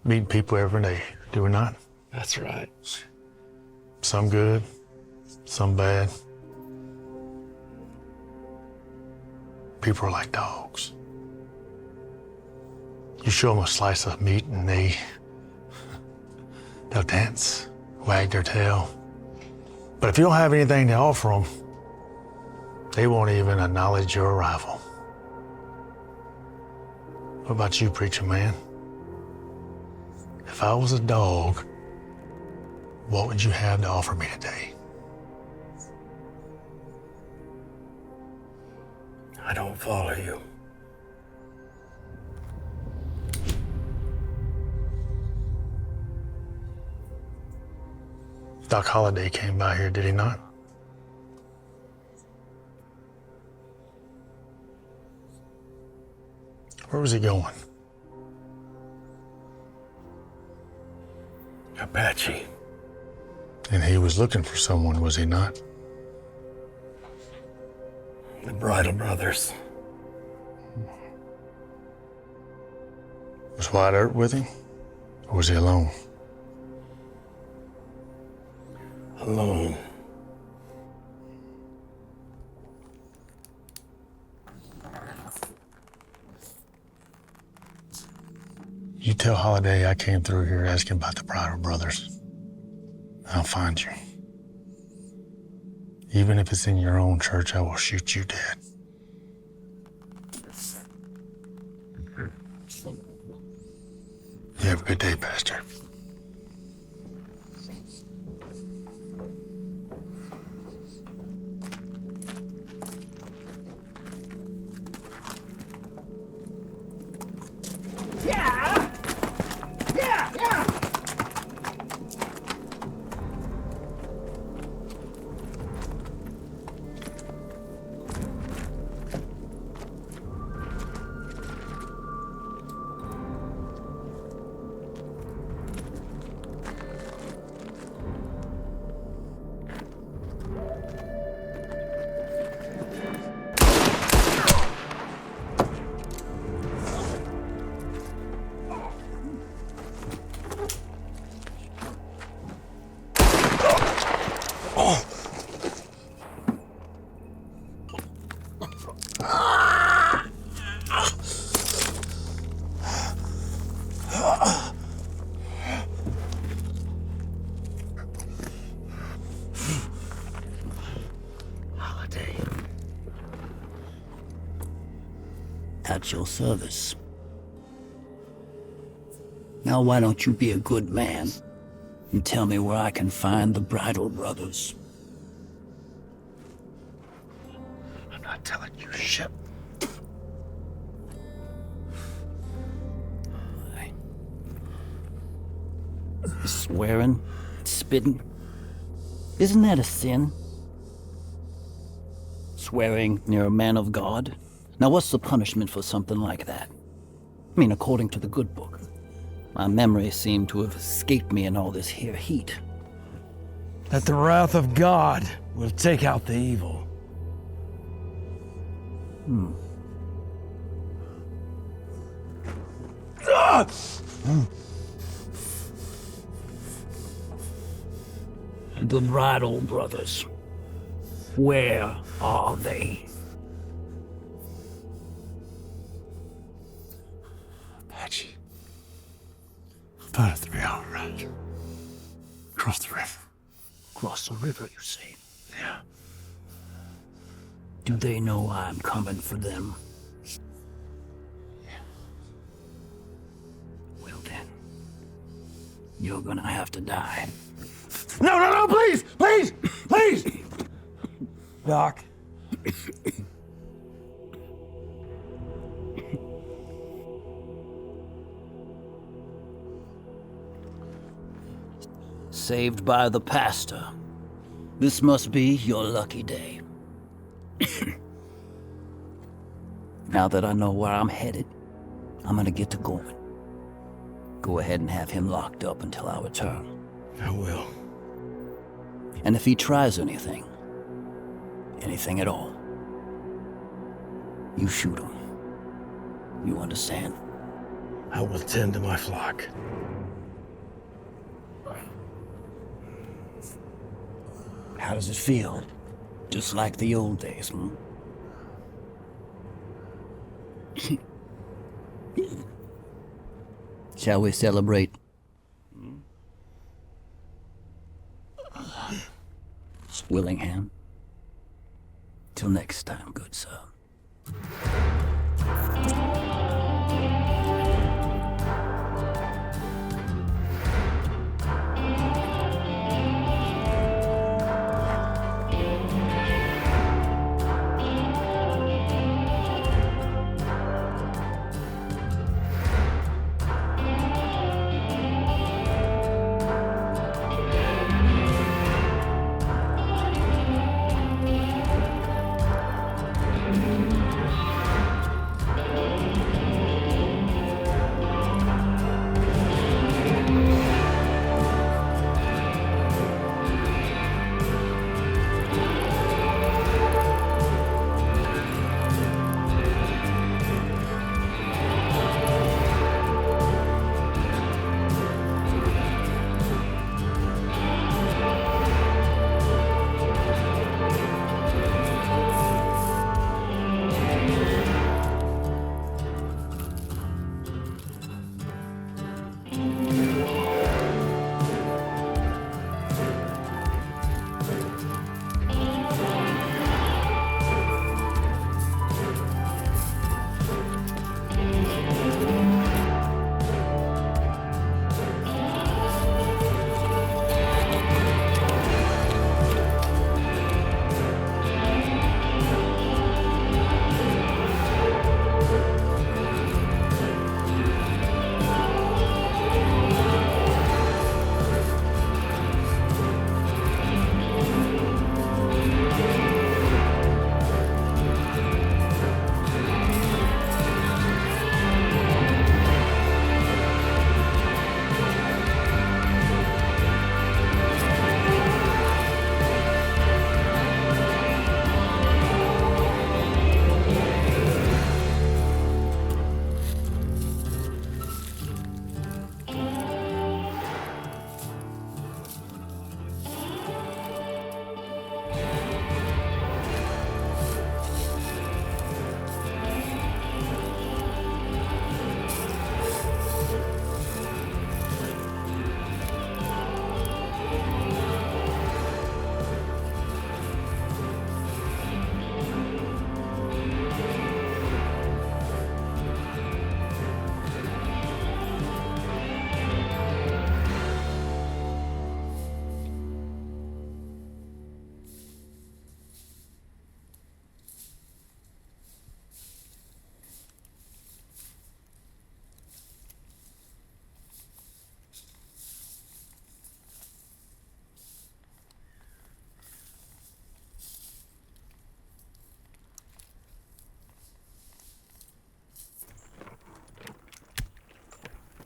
meeting people every day, do we not? That's right. Some good, some bad. People are like dogs. You show them a slice of meat and they'll dance, wag their tail. But if you don't have anything to offer them, they won't even acknowledge your arrival. What about you, preacher man? If I was a dog, what would you have to offer me today? I don't follow you. Doc Holliday came by here, did he not? Where was he going? Apache. And he was looking for someone, was he not? The Bridal brothers. Was White Earp with him? Or was he alone? Alone. You tell Holliday I came through here asking about the Bridal brothers. I'll find you. Even if it's in your own church, I will shoot you dead. You have a good day, Pastor. At your service. Now why don't you be a good man and tell me where I can find the Bridal brothers? I'm not telling you shit. Swearing, spitting, isn't that a sin? Swearing near a man of God? Now what's the punishment for something like that? I mean, according to the good book, my memory seemed to have escaped me in all this here heat. That the wrath of God will take out the evil. The Bridal brothers, where are they? Apache. About a 3-hour ride. Across the river. Cross the river, you say? Yeah. Do they know I'm coming for them? You're gonna have to die. No, please, please, please! Doc. Saved by the pastor. This must be your lucky day. Now that I know where I'm headed, I'm gonna get to going. Go ahead and have him locked up until I return. I will. And if he tries anything at all, you shoot him. You understand? I will tend to my flock. How does it feel? Just like the old days, hmm? Shall we celebrate? Willingham? Till next time, good sir.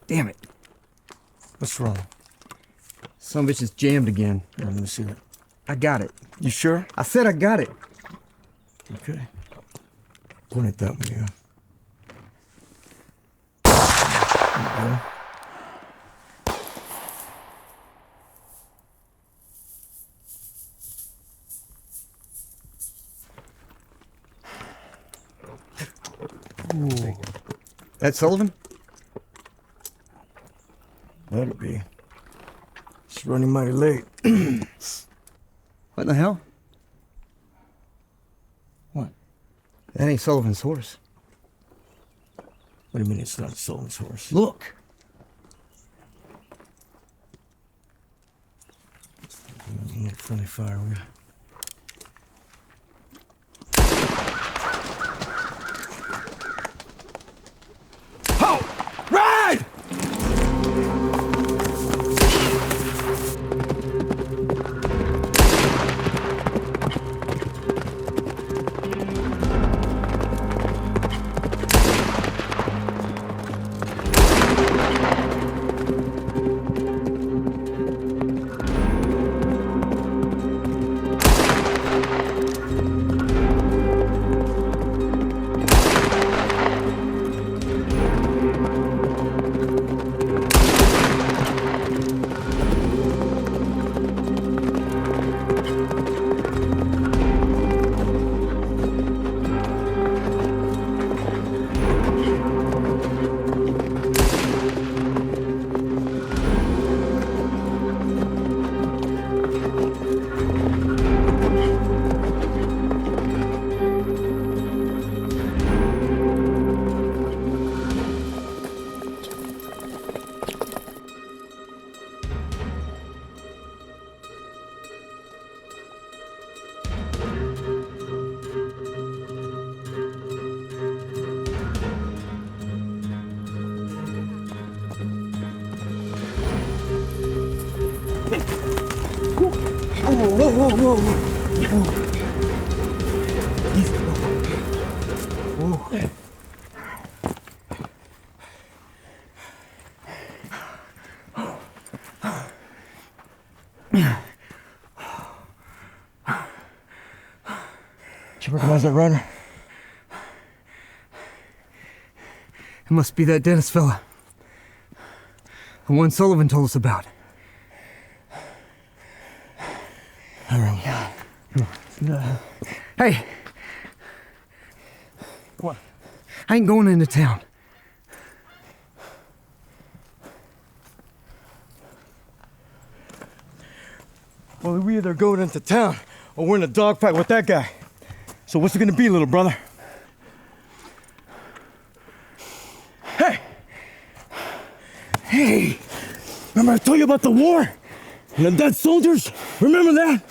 Damn it. What's wrong? Some bitch is jammed again. Let me see it. I got it. You sure? I said I got it. Okay. Point it that way, yeah. There you go. Ooh. That Sullivan? That'll be. It's running mighty late. What in the hell? What? That ain't Sullivan's horse. What do you mean it's not Sullivan's horse? Look. Friendly fire, will you? Ride! Whoa. Easy. Whoa. Did you recognize that runner? It must be that Dennis fella. The one Sullivan told us about. All right. Yeah. Hey! What? I ain't going into town. Well, we either going into town or we're in a dogfight with that guy. So what's it gonna be, little brother? Hey! Hey! Remember I told you about the war? And the dead soldiers? Remember that?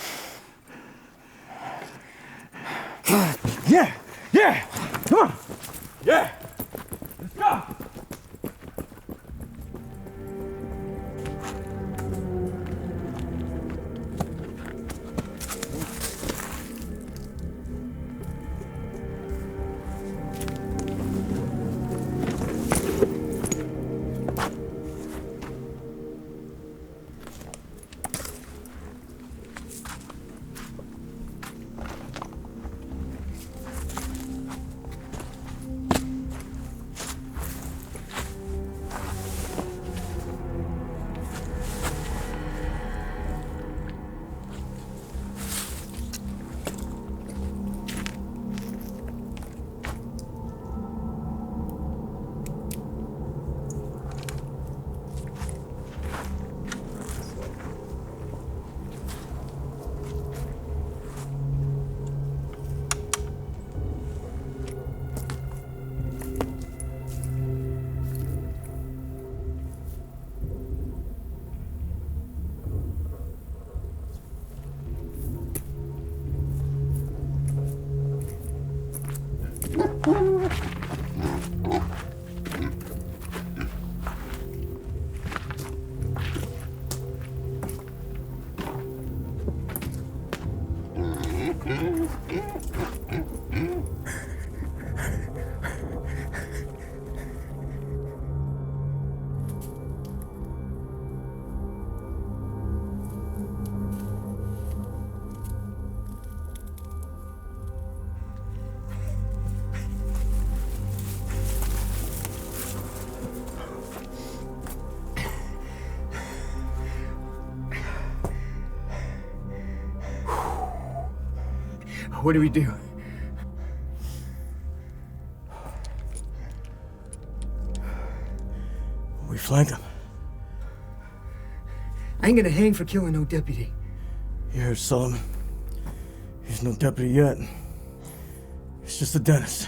Yeah! Come on! Yeah! Let's go! What do we do? We flank him. I ain't gonna hang for killing no deputy. You heard Sullivan. He's no deputy yet. It's just a dentist.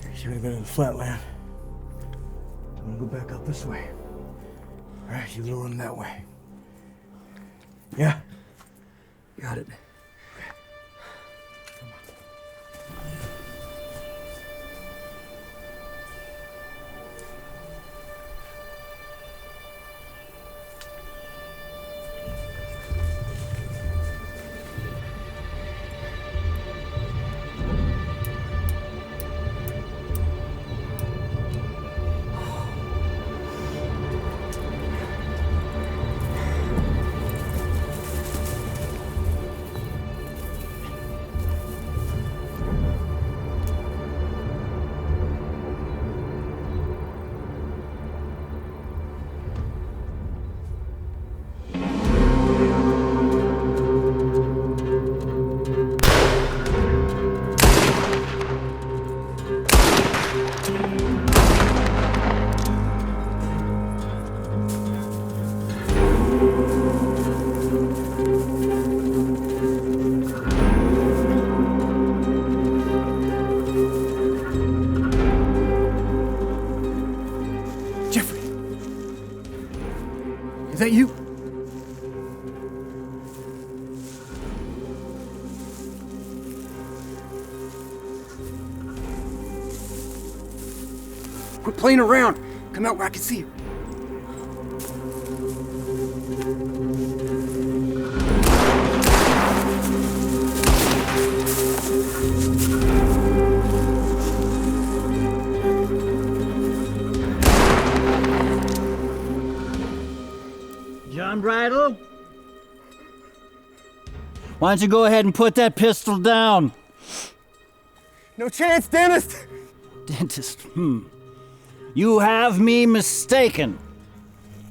He's gonna go to the flatland. I'm gonna go back up this way. right, you lure him that way. Yeah? Got it. Is that you? Quit playing around. Come out where I can see you. John Bridal? Why don't you go ahead and put that pistol down? No chance, dentist! Dentist, You have me mistaken.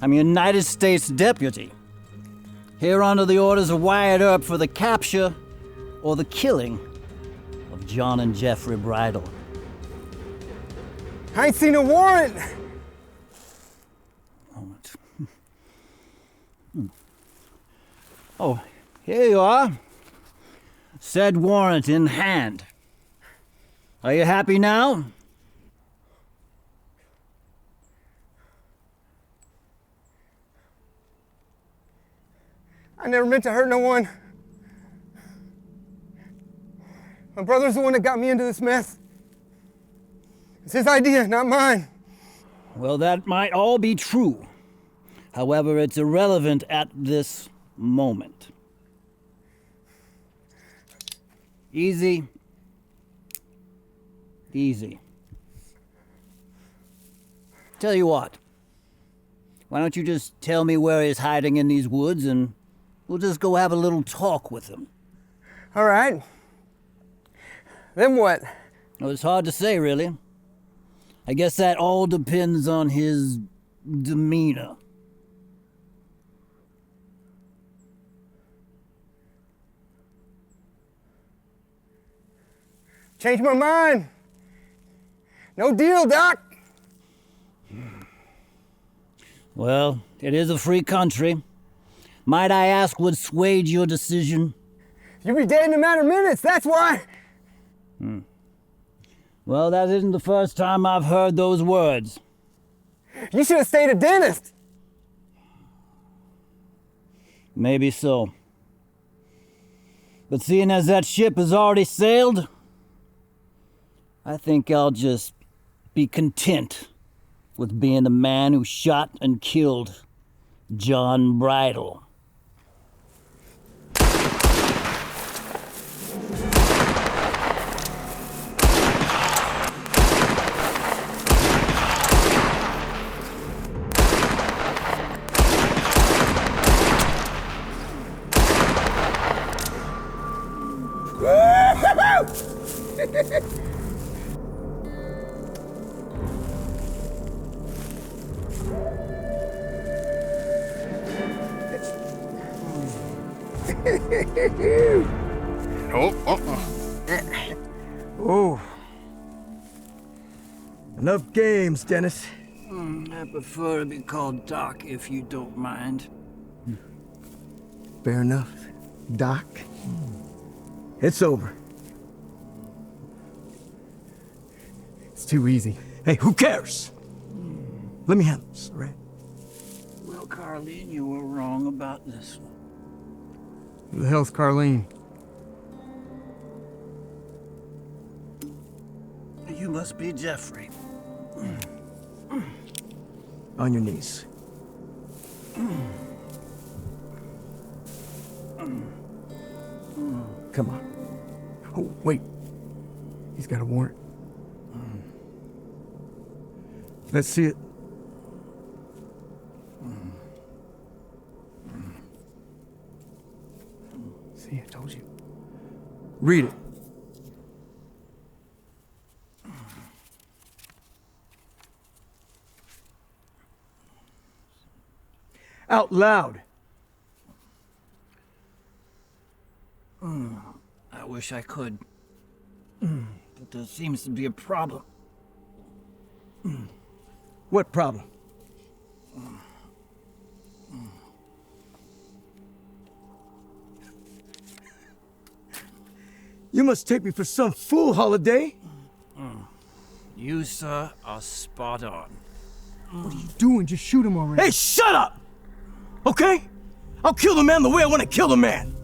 I'm a United States deputy. Here under the orders of Wyatt Earp for the capture or the killing of John and Jeffrey Bridal. I ain't seen a warrant! Oh, here you are. Said warrant in hand. Are you happy now? I never meant to hurt no one. My brother's the one that got me into this mess. It's his idea, not mine. Well, that might all be true. However, it's irrelevant at this moment. Easy. Easy. Tell you what. Why don't you just tell me where he's hiding in these woods and we'll just go have a little talk with him. All right. Then what? Well, it's hard to say, really. I guess that all depends on his demeanor. Change my mind. No deal, Doc. Well, it is a free country. Might I ask what swayed your decision? You'll be dead in a matter of minutes, that's why. Well, that isn't the first time I've heard those words. You should have stayed a dentist. Maybe so. But seeing as that ship has already sailed, I think I'll just be content with being the man who shot and killed John Bridal. Oh. Enough games, Dennis. I prefer to be called Doc, if you don't mind. Fair enough, Doc. It's over. It's too easy. Hey, who cares? Let me handle this, all right? Welcome Carlene, you were wrong about this one. Who the hell's Carlene? You must be Jeffrey. On your knees. Come on. Oh, wait. He's got a warrant. Let's see it. See, I told you. Read it. Out loud. I wish I could. But there seems to be a problem. What problem? You must take me for some fool, Holliday. You, sir, are spot on. What are you doing? Just shoot him already. Hey, shut up! Okay? I'll kill the man the way I want to kill the man.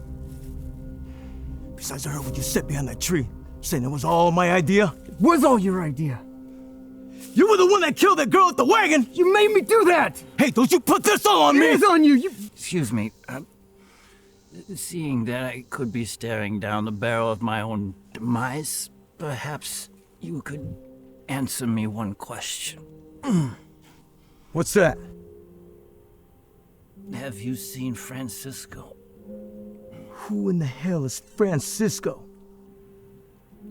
Besides, I heard what you said behind that tree, saying it was all my idea. It was all your idea. You were the one that killed that girl at the wagon. You made me do that. Hey, don't you put this all on me. It is on you. Excuse me. Seeing that I could be staring down the barrel of my own demise, perhaps you could answer me one question. What's that? Have you seen Francisco? Who in the hell is Francisco?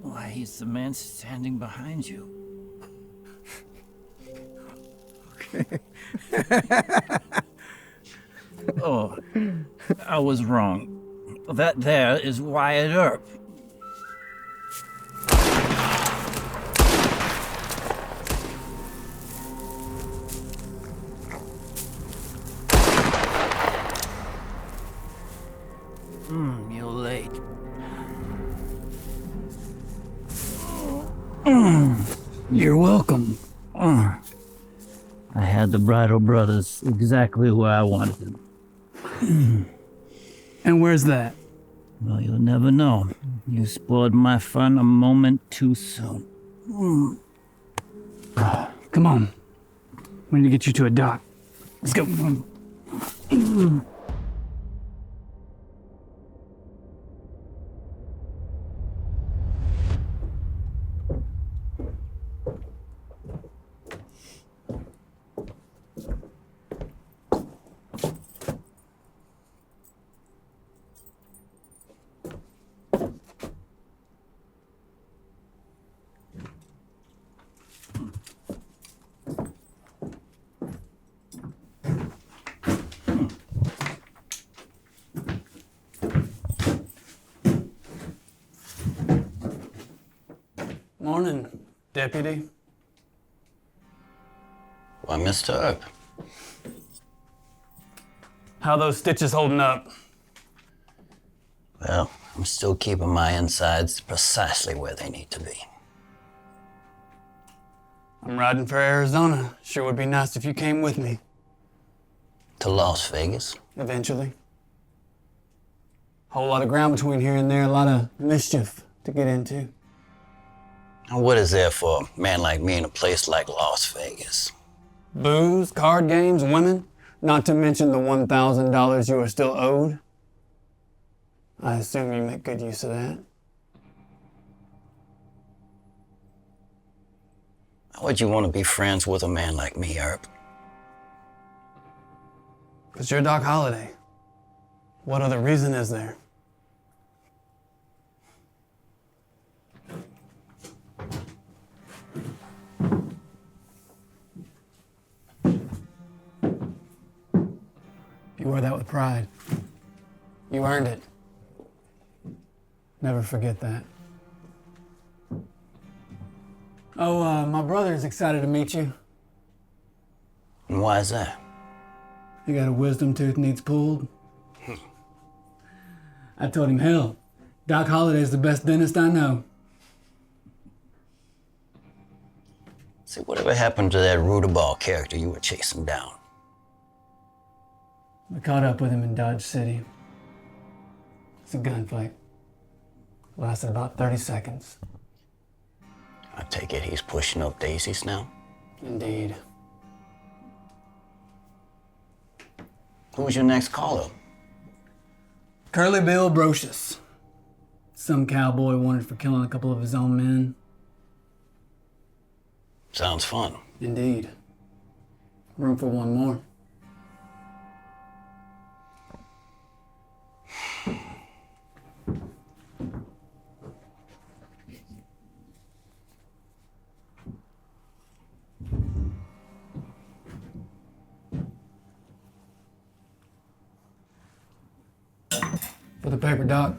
Why, he's the man standing behind you. Okay. Oh, I was wrong. That there is Wyatt Earp. You're late. You're welcome. I had the Bridal brothers exactly where I wanted them. And where's that? Well, you'll never know. You spoiled my fun a moment too soon. Come on. We need to get you to a dock. Let's go. Morning, Deputy. Why, Mr. Earp? How those stitches holding up? Well, I'm still keeping my insides precisely where they need to be. I'm riding for Arizona. Sure would be nice if you came with me. To Las Vegas? Eventually. Whole lot of ground between here and there, a lot of mischief to get into. And what is there for a man like me in a place like Las Vegas? Booze, card games, women, not to mention the $1,000 you are still owed. I assume you make good use of that. How would you want to be friends with a man like me, Earp? Because you're Doc Holliday. What other reason is there? You wear that with pride. You earned it. Never forget that. Oh, my brother's excited to meet you. And why is that? You got a wisdom tooth needs pulled? I told him, hell, Doc Holliday's the best dentist I know. See, whatever happened to that Rudaball character you were chasing down? I caught up with him in Dodge City. It's a gunfight. Lasted about 30 seconds. I take it he's pushing up daisies now? Indeed. Who's your next caller? Curly Bill Brocious. Some cowboy wanted for killing a couple of his own men. Sounds fun. Indeed. Room for one more. For the paper, Doc.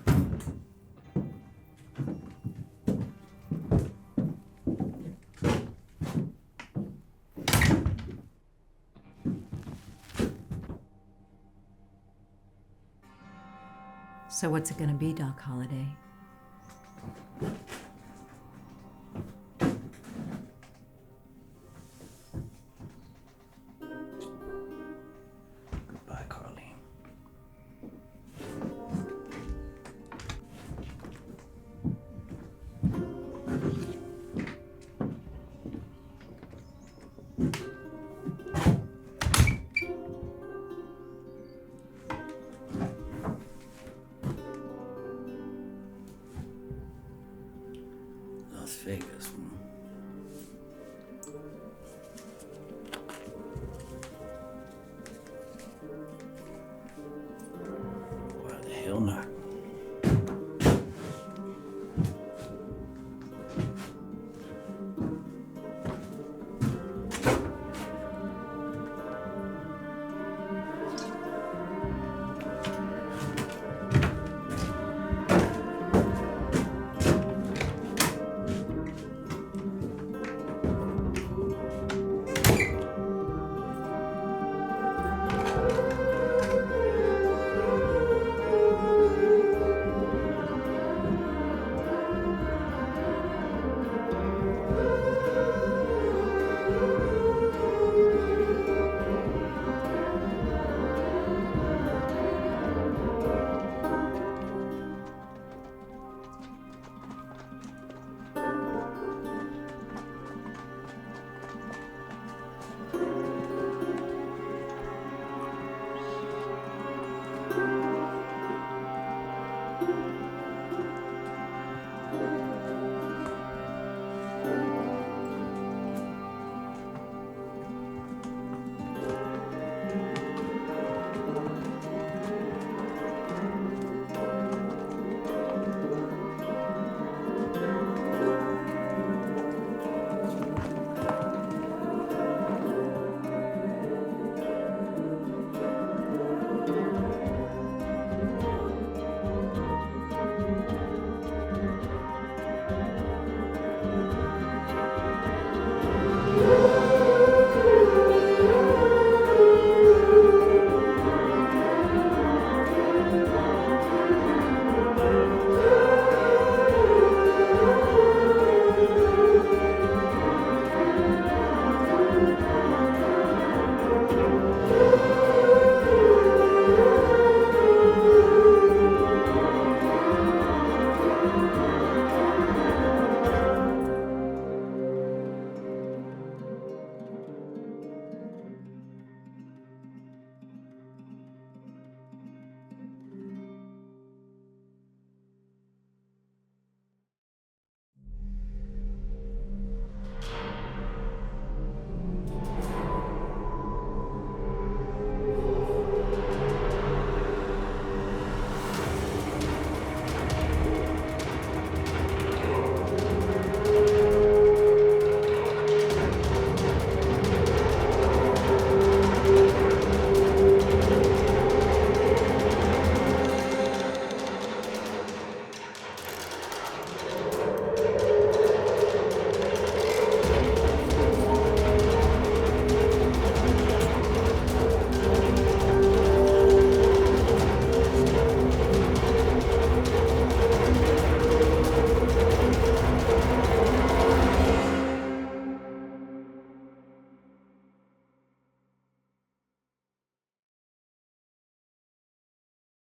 So what's it gonna be, Doc Holliday? Goodbye, Carly. Las Vegas.